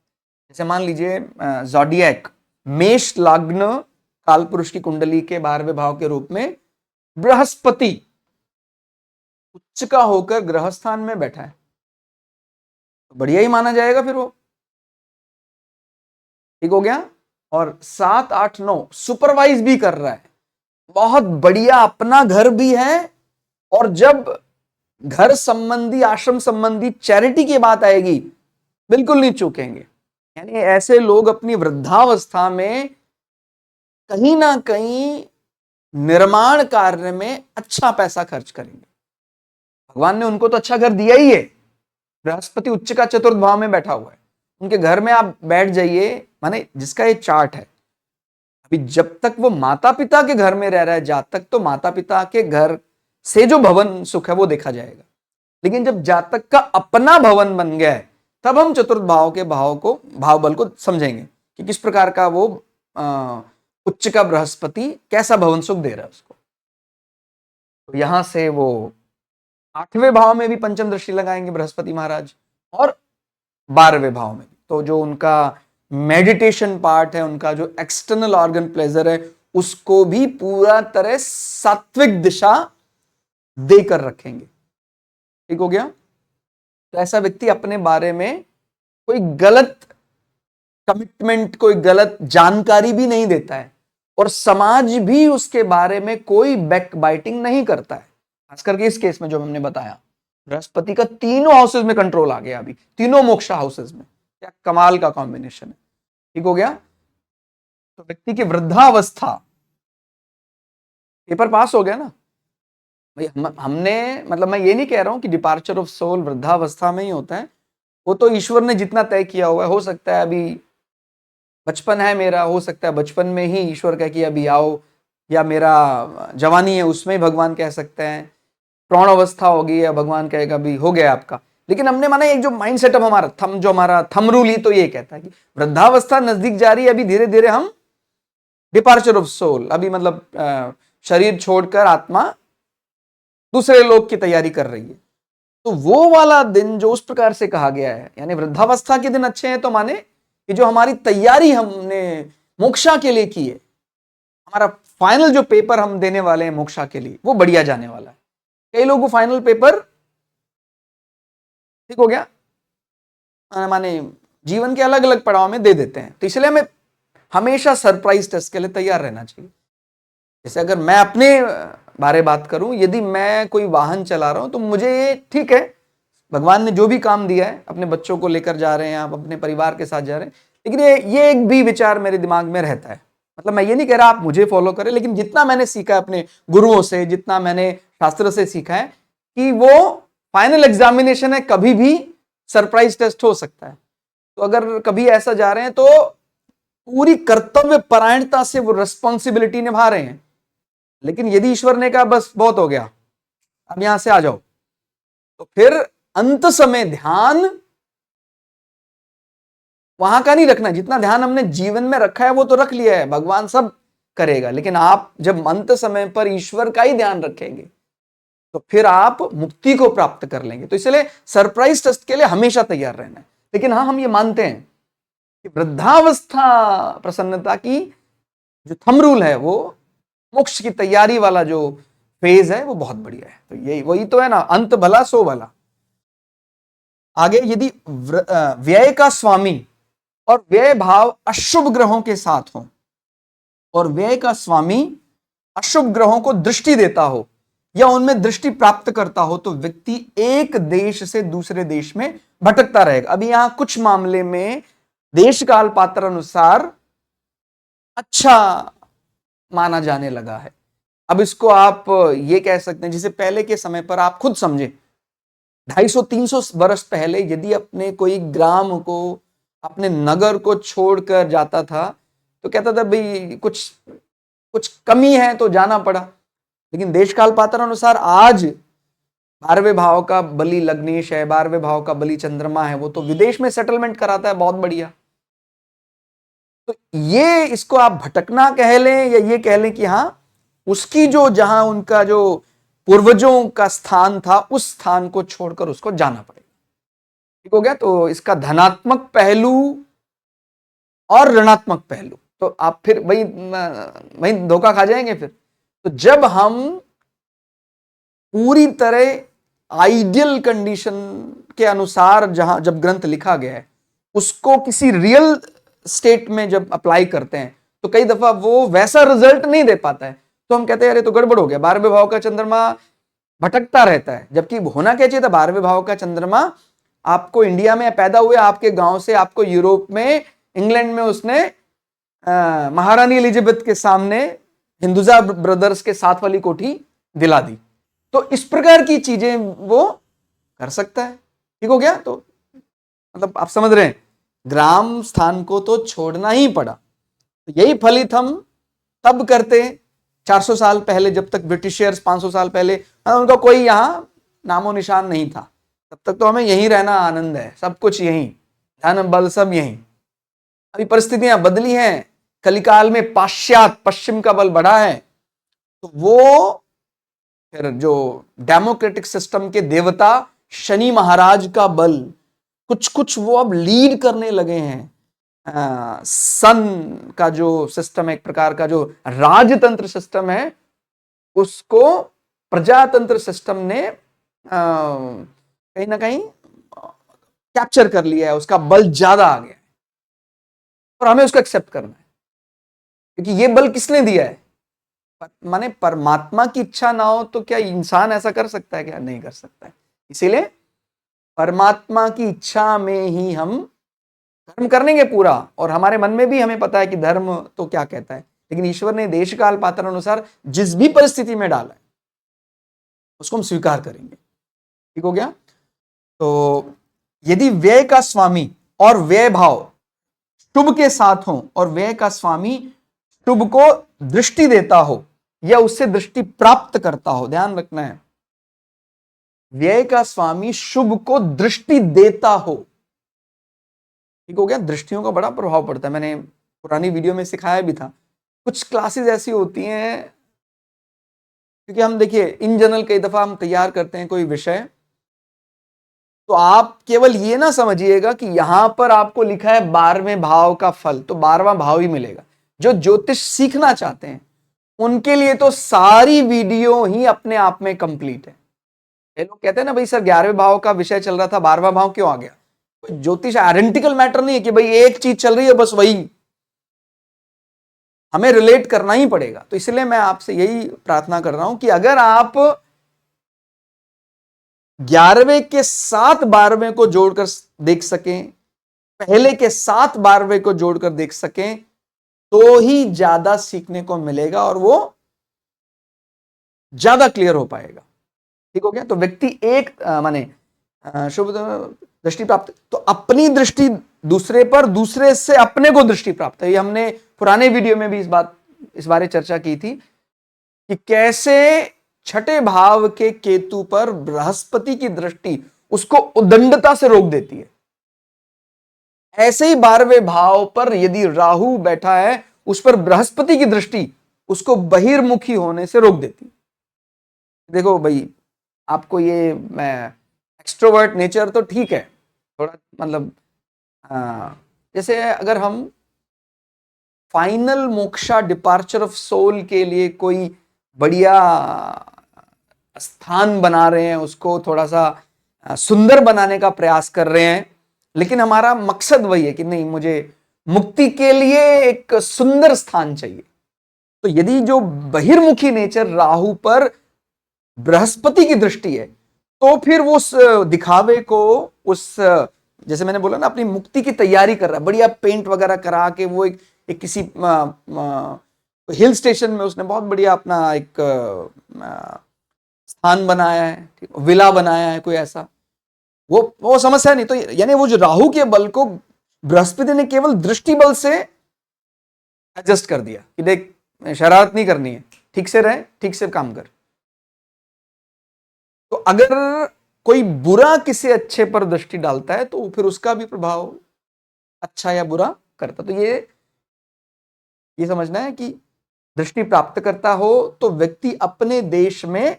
जैसे मान लीजिए ज़ोडिएक मेष लग्न काल पुरुष की कुंडली के 12वें भाव के रूप में बृहस्पति उच्च का होकर ग्रह स्थान में बैठा है, तो बढ़िया ही माना जाएगा फिर वो। ठीक हो गया। और 7, 8, 9 सुपरवाइज भी कर रहा है, बहुत बढ़िया, अपना घर भी है। और जब घर संबंधी, आश्रम संबंधी, चैरिटी की बात आएगी, बिल्कुल नहीं चूकेंगे। यानी ऐसे लोग अपनी वृद्धावस्था में कहीं ना कहीं निर्माण कार्य में अच्छा पैसा खर्च करेंगे। भगवान ने उनको तो अच्छा घर दिया ही है, बृहस्पति उच्च का चतुर्थ भाव में बैठा हुआ है, उनके घर में आप बैठ जाइए, माने जिसका ये चार्ट है, अभी जब तक वो माता पिता के घर में रह रहा है, जात तक तो माता पिता के घर से जो भवन सुख है वो देखा जाएगा। लेकिन जब जातक का अपना भवन बन गया है, तब हम चतुर्थ भाव के भाव बल को समझेंगे कि किस प्रकार का वो उच्च का बृहस्पति कैसा भवन सुख दे रहा है उसको। तो यहां से वो 8वें भाव में भी पंचम दृष्टि लगाएंगे बृहस्पति महाराज, और 12वें भाव में। तो जो उनका मेडिटेशन पार्ट है, उनका जो एक्सटर्नल ऑर्गन प्लेजर है, उसको भी पूरा तरह सात्विक दिशा देकर रखेंगे। ठीक हो गया। तो ऐसा व्यक्ति अपने बारे में कोई गलत कमिटमेंट, कोई गलत जानकारी भी नहीं देता है, और समाज भी उसके बारे में कोई बैक बाइटिंग नहीं करता है। खास करके इस केस में जो हमने बताया, बृहस्पति का तीनों हाउसेज में कंट्रोल आ गया, अभी तीनों मोक्षा हाउसेज में, क्या कमाल का कॉम्बिनेशन है। ठीक हो गया। तो व्यक्ति की वृद्धावस्था, पेपर पास हो गया ना भाई। हमने मतलब, मैं ये नहीं कह रहा हूं कि डिपार्चर ऑफ सोल वृद्धावस्था में ही होता है, वो तो ईश्वर ने जितना तय किया हुआ है। हो सकता है अभी बचपन है मेरा, हो सकता है बचपन में ही ईश्वर कह कि अभी आओ, या मेरा जवानी है उसमें भगवान कह सकते हैं, प्रौढ़ अवस्था होगी या भगवान कहेगा अभी हो गया आपका। लेकिन हमने माना एक जो माइंड सेटअप हमारा थम रूल ही तो ये कहता है कि वृद्धावस्था नजदीक जा रही है, अभी धीरे धीरे हम डिपार्चर ऑफ सोल, अभी मतलब शरीर छोड़कर आत्मा दूसरे लोक की तैयारी कर रही है। तो वो वाला दिन जो उस प्रकार से कहा गया है, यानी वृद्धावस्था के दिन अच्छे हैं, तो माने कि जो हमारी तैयारी हमने मोक्षा के लिए की है, हमारा फाइनल जो पेपर हम देने वाले हैं मोक्षा के लिए, वो बढ़िया जाने वाला है। कई लोगों को फाइनल पेपर, ठीक हो गया, माने जीवन के अलग अलग पड़ाव में दे देते हैं। तो इसलिए हमें हमेशा सरप्राइज टेस्ट के लिए तैयार रहना चाहिए। जैसे अगर मैं अपने बारे बात करूं, यदि मैं कोई वाहन चला रहा हूं, तो मुझे ये ठीक है, भगवान ने जो भी काम दिया है, अपने बच्चों को लेकर जा रहे हैं आप, अपने परिवार के साथ जा रहे हैं, लेकिन ये एक भी विचार मेरे दिमाग में रहता है। मतलब मैं ये नहीं कह रहा आप मुझे फॉलो करें, लेकिन जितना मैंने सीखा है अपने गुरुओं से, जितना मैंने शास्त्र से सीखा है, कि वो फाइनल एग्जामिनेशन है, कभी भी सरप्राइज टेस्ट हो सकता है। तो अगर कभी ऐसा जा रहे हैं तो पूरी कर्तव्य परायणता से वो रिस्पॉन्सिबिलिटी निभा रहे हैं। लेकिन यदि ईश्वर ने कहा बस बहुत हो गया, अब यहां से आ जाओ, तो फिर अंत समय ध्यान वहां का नहीं रखना। जितना ध्यान हमने जीवन में रखा है वो तो रख लिया है, भगवान सब करेगा। लेकिन आप जब अंत समय पर ईश्वर का ही ध्यान रखेंगे, तो फिर आप मुक्ति को प्राप्त कर लेंगे। तो इसलिए सरप्राइज टेस्ट के लिए हमेशा तैयार रहना है। लेकिन हाँ, हम ये मानते हैं कि वृद्धावस्था प्रसन्नता की जो थंब रूल है, वो मोक्ष की तैयारी वाला जो फेज है, वो बहुत बढ़िया है। तो यही वही तो है ना, अंत भला सो भला। आगे, यदि व्यय का स्वामी और व्यय भाव अशुभ ग्रहों के साथ हो, और व्यय का स्वामी अशुभ ग्रहों को दृष्टि देता हो या उनमें दृष्टि प्राप्त करता हो, तो व्यक्ति एक देश से दूसरे देश में भटकता रहेगा। अभी यहां कुछ मामले में देश काल पात्र अनुसार अच्छा माना जाने लगा है। अब इसको आप ये कह सकते हैं, जैसे पहले के समय पर आप खुद समझे, 250-300 वर्ष पहले यदि अपने कोई ग्राम को, अपने नगर को छोड़कर जाता था, तो कहता था भाई कुछ कमी है तो जाना पड़ा। लेकिन देश काल पात्र अनुसार आज 12वें भाव का बलि लग्नेश है, 12वें भाव का बलि चंद्रमा है, वो तो विदेश में सेटलमेंट कराता है, बहुत बढ़िया। तो ये, इसको आप भटकना कह लें या ये कह लें कि हाँ, उसकी जो, जहां उनका जो पूर्वजों का स्थान था, उस स्थान को छोड़कर उसको जाना पड़ेगा। ठीक हो गया। तो इसका धनात्मक पहलू और ऋणात्मक पहलू, तो आप फिर वही धोखा खा जाएंगे फिर। तो जब हम पूरी तरह आइडियल कंडीशन के अनुसार जहां जब ग्रंथ लिखा गया है उसको किसी रियल स्टेट में जब अप्लाई करते हैं तो कई दफा वो वैसा रिजल्ट नहीं दे पाता है, तो हम कहते हैं अरे तो गड़बड़ हो गया, 12वें भाव का चंद्रमा भटकता रहता है। जबकि होना क्या चाहिए था, 12वें भाव का चंद्रमा आपको इंडिया में पैदा हुए, आपके गांव से आपको यूरोप में, इंग्लैंड में उसने महारानी एलिजाबेथ के सामने हिंदुजा ब्रदर्स के साथ वाली कोठी दिला दी। तो इस प्रकार की चीजें वो कर सकता है। ठीक हो गया? तो मतलब आप समझ रहे हैं, ग्राम स्थान को तो छोड़ना ही पड़ा। तो यही फलित हम तब करते 400 साल पहले, जब तक ब्रिटिशर्स 500 साल पहले उनका कोई यहां नामो निशान नहीं था, तब तक तो हमें यहीं रहना आनंद है, सब कुछ यहीं, धन बल सब यहीं। अभी परिस्थितियां बदली हैं, कलिकाल में पश्चिम का बल बढ़ा है, तो वो फिर जो डेमोक्रेटिक सिस्टम के देवता शनि महाराज का बल कुछ कुछ वो अब लीड करने लगे हैं। सन का जो सिस्टम है, एक प्रकार का जो राजतंत्र सिस्टम है, उसको प्रजातंत्र सिस्टम ने कहीं ना कहीं कैप्चर कर लिया है, उसका बल ज्यादा आ गया है और हमें उसको एक्सेप्ट करना है, क्योंकि ये बल किसने दिया है? माने परमात्मा की इच्छा ना हो तो क्या इंसान ऐसा कर सकता है? क्या नहीं कर सकता है। इसीलिए परमात्मा की इच्छा में ही हम धर्म करेंगे पूरा, और हमारे मन में भी हमें पता है कि धर्म तो क्या कहता है, लेकिन ईश्वर ने देश काल पात्र अनुसार जिस भी परिस्थिति में डाला है उसको हम स्वीकार करेंगे। ठीक हो गया? तो यदि व्यय का स्वामी और व्यय भाव शुभ के साथ हो और व्यय का स्वामी शुभ को दृष्टि देता हो या उससे दृष्टि प्राप्त करता हो, ध्यान रखना है, व्यय का स्वामी शुभ को दृष्टि देता हो। ठीक हो गया? दृष्टियों का बड़ा प्रभाव पड़ता है, मैंने पुरानी वीडियो में सिखाया भी था। कुछ क्लासेस ऐसी होती हैं, क्योंकि हम देखिए इन जनरल कई दफा हम तैयार करते हैं कोई विषय, तो आप केवल ये ना समझिएगा कि यहां पर आपको लिखा है 12वें भाव का फल, तो 12वां भाव ही मिलेगा। जो ज्योतिष सीखना चाहते हैं उनके लिए तो सारी वीडियो ही अपने आप में कंप्लीट है। ये लोग कहते हैं ना भाई सर 11वें भाव का विषय चल रहा था, 12वां भाव क्यों आ गया? ज्योतिष आइडेंटिकल मैटर नहीं है कि भाई एक चीज चल रही है बस वही, हमें रिलेट करना ही पड़ेगा। तो इसलिए मैं आपसे यही प्रार्थना कर रहा हूं कि अगर आप 11वें के साथ 12वें को जोड़कर देख सकें, पहले के साथ 12वें को जोड़कर देख सकें, तो ही ज्यादा सीखने को मिलेगा और वो ज्यादा क्लियर हो पाएगा। ठीक हो गया? तो व्यक्ति एक माने शुभ दृष्टि प्राप्त, तो अपनी दृष्टि दूसरे पर, दूसरे से अपने को दृष्टि प्राप्त है। ये हमने पुराने वीडियो में भी इस बारे चर्चा की थी कि कैसे छठे भाव के केतु पर बृहस्पति की दृष्टि उसको उदंडता से रोक देती है, ऐसे ही 12वें भाव पर यदि राहु बैठा है उस पर बृहस्पति की दृष्टि उसको बहिर्मुखी होने से रोक देती है। देखो भाई, आपको ये एक्सट्रोवर्ट नेचर तो ठीक है थोड़ा, मतलब जैसे अगर हम final moksha departure of soul के लिए कोई बढ़िया स्थान बना रहे हैं, उसको थोड़ा सा सुंदर बनाने का प्रयास कर रहे हैं, लेकिन हमारा मकसद वही है कि नहीं, मुझे मुक्ति के लिए एक सुंदर स्थान चाहिए, तो यदि जो बहिर्मुखी नेचर राहु पर बृहस्पति की दृष्टि है, तो फिर वो उस दिखावे को, उस जैसे मैंने बोला ना, अपनी मुक्ति की तैयारी कर रहा है, बढ़िया पेंट वगैरह करा के वो एक किसी हिल स्टेशन में उसने बहुत बढ़िया अपना एक स्थान बनाया है, विला बनाया है, कोई ऐसा, वो समस्या नहीं। तो यानी वो जो राहु के बल को बृहस्पति ने केवल दृष्टि बल से एडजस्ट कर दिया कि देख शरारत नहीं करनी है, ठीक से रहे, ठीक से काम कर। तो अगर कोई बुरा किसी अच्छे पर दृष्टि डालता है तो फिर उसका भी प्रभाव अच्छा या बुरा करता। तो ये समझना है कि दृष्टि प्राप्त करता हो तो व्यक्ति अपने देश में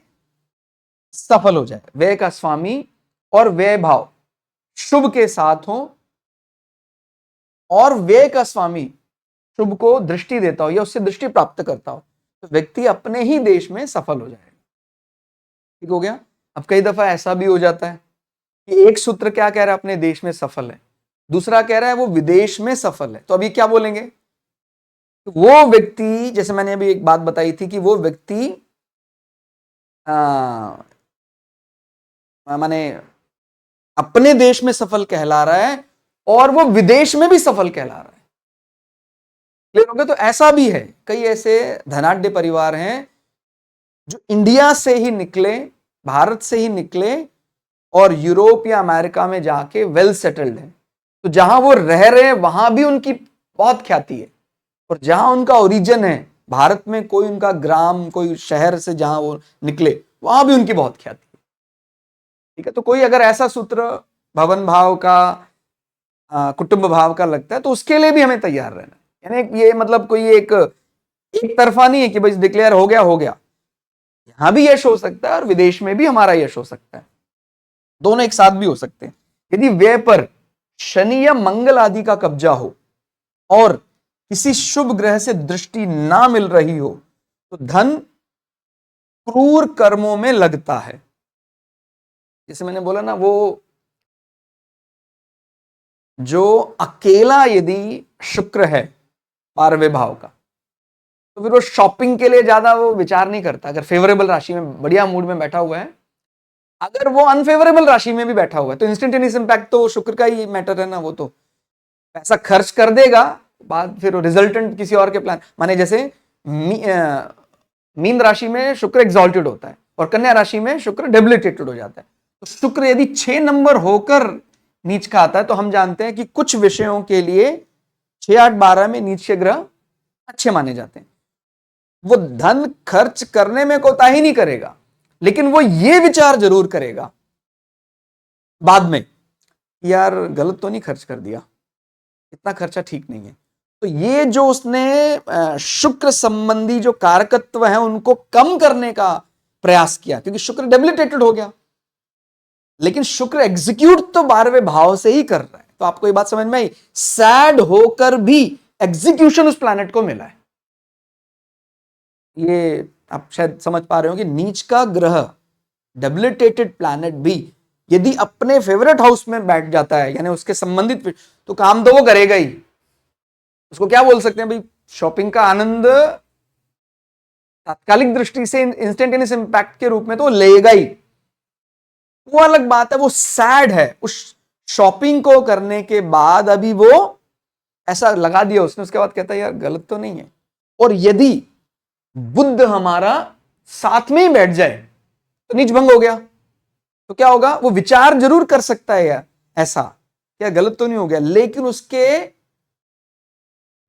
सफल हो जाए। व्यय का स्वामी और व्यय भाव शुभ के साथ हो और व्यय का स्वामी शुभ को दृष्टि देता हो या उससे दृष्टि प्राप्त करता हो तो व्यक्ति अपने ही देश में सफल हो जाएगा। ठीक हो गया। अब कई दफा ऐसा भी हो जाता है कि एक सूत्र क्या कह रहा है, अपने देश में सफल है, दूसरा कह रहा है वो विदेश में सफल है। तो अभी क्या बोलेंगे? तो वो व्यक्ति, जैसे मैंने अभी एक बात बताई थी कि वो व्यक्ति माने अपने देश में सफल कहला रहा है और वो विदेश में भी सफल कहला रहा है। क्लियर हो गया? तो ऐसा भी है, कई ऐसे धनाढ्य परिवार हैं जो इंडिया से ही निकले, भारत से ही निकले और यूरोप या अमेरिका में जाके वेल सेटल्ड है। तो जहां वो रह रहे हैं वहां भी उनकी बहुत ख्याति है, और जहां उनका ओरिजिन है भारत में, कोई उनका ग्राम, कोई शहर से जहां वो निकले वहां भी उनकी बहुत ख्याति है। ठीक है। तो कोई अगर ऐसा सूत्र भवन भाव का, कुटुंब भाव का लगता है तो उसके लिए भी हमें तैयार रहना है। यानी ये मतलब कोई एक तरफा नहीं है कि भाई डिक्लेयर हो गया हो गया। यहां भी यश हो सकता है और विदेश में भी हमारा यश हो सकता है, दोनों एक साथ भी हो सकते हैं। यदि व्यय पर शनि या मंगल आदि का कब्जा हो और किसी शुभ ग्रह से दृष्टि ना मिल रही हो तो धन क्रूर कर्मों में लगता है। जैसे मैंने बोला ना, वो जो अकेला यदि शुक्र है 12वें भाव का, तो फिर वो शॉपिंग के लिए ज्यादा वो विचार नहीं करता। अगर फेवरेबल राशि में बढ़िया मूड में बैठा हुआ है, अगर वो अनफेवरेबल राशि में भी बैठा हुआ है तो इंस्टेंटेनियस इंपैक्ट तो शुक्र का ही मैटर है ना। वो तो पैसा खर्च कर देगा, बाद फिर रिजल्टेंट किसी और के प्लान, माने जैसे मीन राशि में शुक्र एग्जॉल्टेड होता है और कन्या राशि में शुक्र डेबिलिटेटेड हो जाता है। तो शुक्र यदि 6 नंबर होकर नीच का आता है तो हम जानते हैं कि कुछ विषयों के लिए 6, 8, 12 में नीच के ग्रह अच्छे माने जाते हैं। वो धन खर्च करने में कोताही नहीं करेगा, लेकिन वो ये विचार जरूर करेगा बाद में, यार गलत तो नहीं खर्च कर दिया, इतना खर्चा ठीक नहीं है। तो ये जो उसने शुक्र संबंधी जो कारकत्व है उनको कम करने का प्रयास किया, क्योंकि शुक्र डेबिलिटेटेड हो गया, लेकिन शुक्र एग्जीक्यूट तो 12वें भाव से ही कर रहा है। तो आपको ये बात समझ में आई? सैड होकर भी एग्जीक्यूशन उस प्लैनेट को मिला है। ये आप शायद समझ पा रहे हो कि नीच का ग्रह, डेबिलिटेटेड प्लैनेट भी यदि अपने फेवरेट हाउस में बैठ जाता है, यानी उसके संबंधित, तो काम तो वो करेगा ही। उसको क्या बोल सकते हैं भाई, शॉपिंग का आनंद तात्कालिक दृष्टि से इंस्टेंटेनियस इंपैक्ट के रूप में तो लेगा ही, वो अलग बात है। वो सैड है उस शॉपिंग को करने के बाद, अभी वो ऐसा लगा दिया उसने, उसके बाद कहता है यार गलत तो नहीं है। और यदि बुद्ध हमारा साथ में ही बैठ जाए तो नीच भंग हो गया। तो क्या होगा, वो विचार जरूर कर सकता है यार ऐसा, क्या गलत तो नहीं हो गया, लेकिन उसके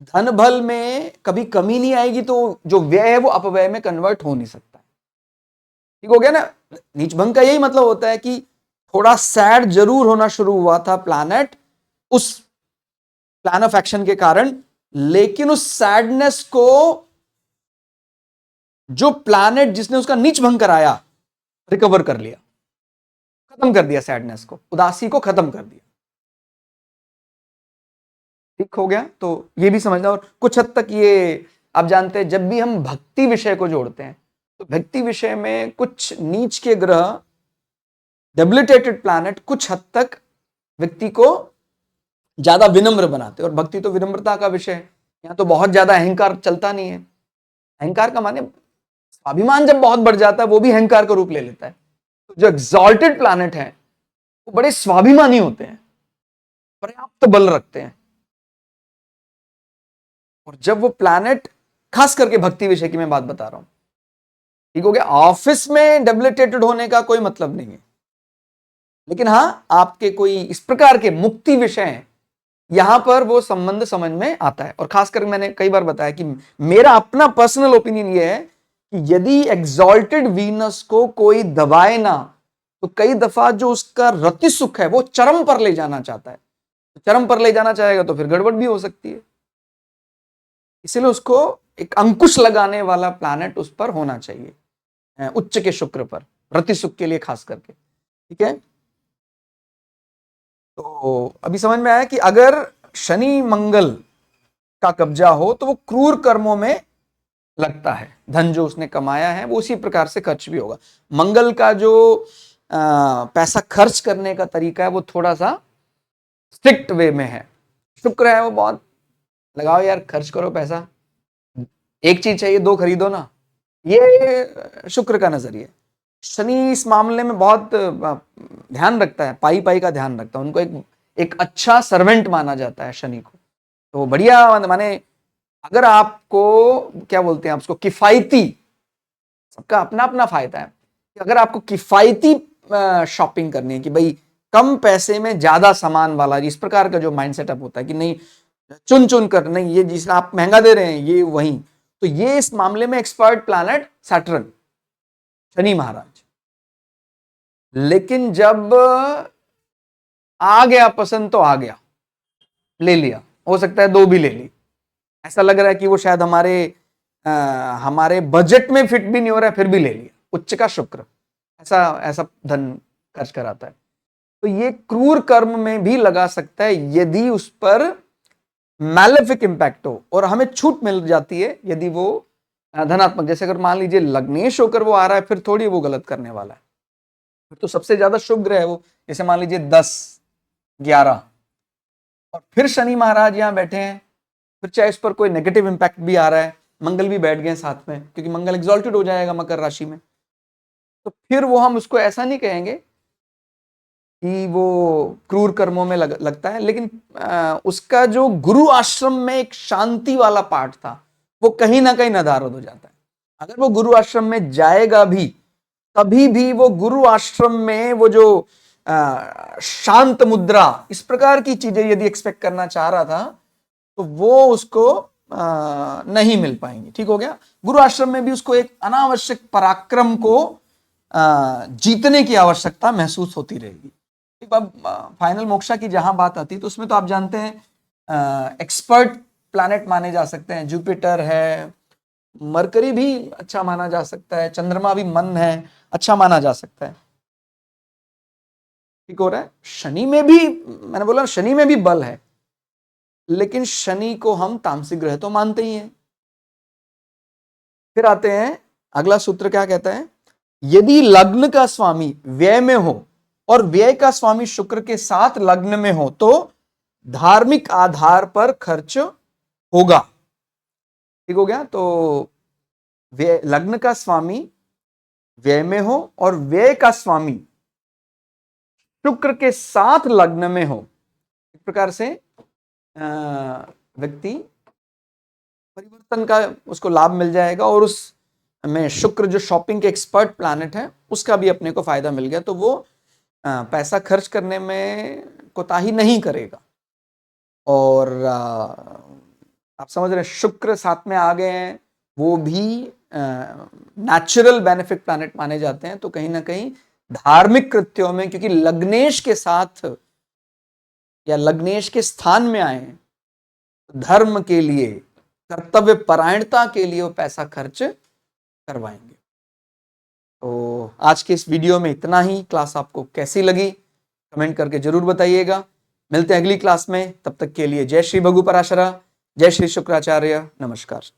धन बल में कभी कमी नहीं आएगी, तो जो व्यय है वो अपव्यय में कन्वर्ट हो नहीं सकता। ठीक हो गया ना? नीच भंग का यही मतलब होता है कि थोड़ा सैड जरूर होना शुरू हुआ था प्लैनेट उस प्लान ऑफ एक्शन के कारण, लेकिन उस सैडनेस को जो प्लैनेट जिसने उसका नीच भंग कराया रिकवर कर लिया, खत्म कर दिया, सैडनेस को, उदासी को खत्म कर दिया। ठीक हो गया? तो ये भी समझना। और कुछ हद तक ये आप जानते हैं, जब भी हम भक्ति विषय को जोड़ते हैं तो भक्ति विषय में कुछ नीच के ग्रह, डेबिलिटेटेड प्लैनेट कुछ हद तक व्यक्ति को ज्यादा विनम्र बनाते हैं, और भक्ति तो विनम्रता का विषय है। यहां तो बहुत ज्यादा अहंकार चलता नहीं है। अहंकार का माने स्वाभिमान जब बहुत बढ़ जाता है वो भी अहंकार का रूप ले लेता है। तो जो एग्जॉल्टेड प्लैनेट है वो बड़े स्वाभिमानी होते हैं, पर्याप्त बल रखते हैं। और जब वो प्लैनेट, खास करके भक्ति विषय की मैं बात बता रहा हूं, ठीक हो गया, ऑफिस में डेबिलिटेटेड होने का कोई मतलब नहीं है, लेकिन हां आपके कोई इस प्रकार के मुक्ति विषय हैं, यहां पर वो संबंध समझ में आता है। और खासकर मैंने कई बार बताया कि मेरा अपना पर्सनल ओपिनियन ये है कि यदि एग्जॉल्टेड वीनस को कोई दबाए ना, तो कई दफा जो उसका रति सुख है वो चरम पर ले जाना चाहता है, चरम पर ले जाना चाहेगा तो फिर गड़बड़ भी हो सकती है। इसलिए उसको एक अंकुश लगाने वाला प्लैनेट उस पर होना चाहिए, उच्च के शुक्र पर, रति सुख के लिए खास करके। ठीक है? तो अभी समझ में आया कि अगर शनि मंगल का कब्जा हो तो वो क्रूर कर्मों में लगता है। धन जो उसने कमाया है वो उसी प्रकार से खर्च भी होगा। मंगल का जो पैसा खर्च करने का तरीका है वो थोड़ा सा स्ट्रिक्ट वे में है। शुक्र है वो बहुत लगाओ यार, खर्च करो पैसा, एक चीज चाहिए दो खरीदो ना, ये शुक्र का नजरिया। शनि इस मामले में बहुत ध्यान रखता है, पाई पाई का ध्यान रखता है, उनको एक अच्छा सर्वेंट माना जाता है शनि को। तो बढ़िया, माने अगर आपको क्या बोलते हैं आप उसको, किफायती, सबका अपना अपना फायदा है, अगर आपको किफायती शॉपिंग करनी है कि भाई कम पैसे में ज्यादा सामान वाला, इस प्रकार का जो माइंड सेटअप होता है कि नहीं चुन चुन कर, नहीं ये जिस आप महंगा दे रहे हैं ये वही, तो ये इस मामले में एक्सपर्ट प्लैनेट सैटर्न, शनि महाराज। लेकिन जब आ गया पसंद तो आ गया, ले लिया, हो सकता है दो भी ले ली, ऐसा लग रहा है कि वो शायद हमारे बजट में फिट भी नहीं हो रहा है, फिर भी ले लिया, उच्च का शुक्र ऐसा धन खर्च कराता है। तो ये क्रूर कर्म में भी लगा सकता है यदि उस पर मैलेफिक इंपैक्ट हो और हमें छूट मिल जाती है यदि वो धनात्मक, जैसे अगर मान लीजिए लग्नेश होकर वो आ रहा है, फिर थोड़ी वो गलत करने वाला है। तो सबसे ज्यादा शुभ ग्रह है वो, जैसे मान लीजिए 10, 11, और फिर शनि महाराज यहां बैठे हैं, फिर चाहे इस पर कोई नेगेटिव इंपैक्ट भी आ रहा है, मंगल भी बैठ गए साथ में, क्योंकि मंगल एग्जॉल्टेड हो जाएगा मकर राशि में, तो फिर वो हम उसको ऐसा नहीं कहेंगे कि वो क्रूर कर्मों में लगता है। लेकिन उसका जो गुरु आश्रम में एक शांति वाला पार्ट था वो कहीं ना कहीं नदारद हो जाता है। अगर वो गुरु आश्रम में जाएगा भी, तभी भी वो गुरु आश्रम में वो जो शांत मुद्रा, इस प्रकार की चीजें यदि एक्सपेक्ट करना चाह रहा था तो वो उसको नहीं मिल पाएंगी। ठीक हो गया। गुरु आश्रम में भी उसको एक अनावश्यक पराक्रम को जीतने की आवश्यकता महसूस होती रहेगी। अब फाइनल मोक्षा की जहां बात आती है तो उसमें तो आप जानते हैं एक्सपर्ट प्लैनेट माने जा सकते हैं, जुपिटर है, मरकरी भी अच्छा माना जा सकता है, चंद्रमा भी मन है, अच्छा माना जा सकता है। ठीक हो रहा है। शनि में भी, मैंने बोला शनि में भी बल है, लेकिन शनि को हम तामसिक ग्रह तो मानते ही हैं। फिर आते हैं, अगला सूत्र क्या कहता है, यदि लग्न का स्वामी व्यय में हो और व्यय का स्वामी शुक्र के साथ लग्न में हो तो धार्मिक आधार पर खर्च होगा। ठीक हो गया। तो व्यय, लग्न का स्वामी व्यय में हो और व्यय का स्वामी शुक्र के साथ लग्न में हो, इस प्रकार से व्यक्ति परिवर्तन का उसको लाभ मिल जाएगा, और उस में शुक्र जो शॉपिंग के एक्सपर्ट प्लैनेट है उसका भी अपने को फायदा मिल गया, तो वो पैसा खर्च करने में कोताही नहीं करेगा। और आप समझ रहे हैं, शुक्र साथ में आ गए हैं, वो भी नेचुरल बेनिफिट प्लैनेट माने जाते हैं, तो कहीं ना कहीं धार्मिक कृत्यों में, क्योंकि लग्नेश के साथ या लग्नेश के स्थान में आए हैं, धर्म के लिए, कर्तव्य परायणता के लिए वो पैसा खर्च करवाएंगे। तो आज के इस वीडियो में इतना ही। क्लास आपको कैसी लगी कमेंट करके जरूर बताइएगा। मिलते हैं अगली क्लास में, तब तक के लिए जय श्री भगु पराशरा, जय श्री शुक्राचार्य, नमस्कार।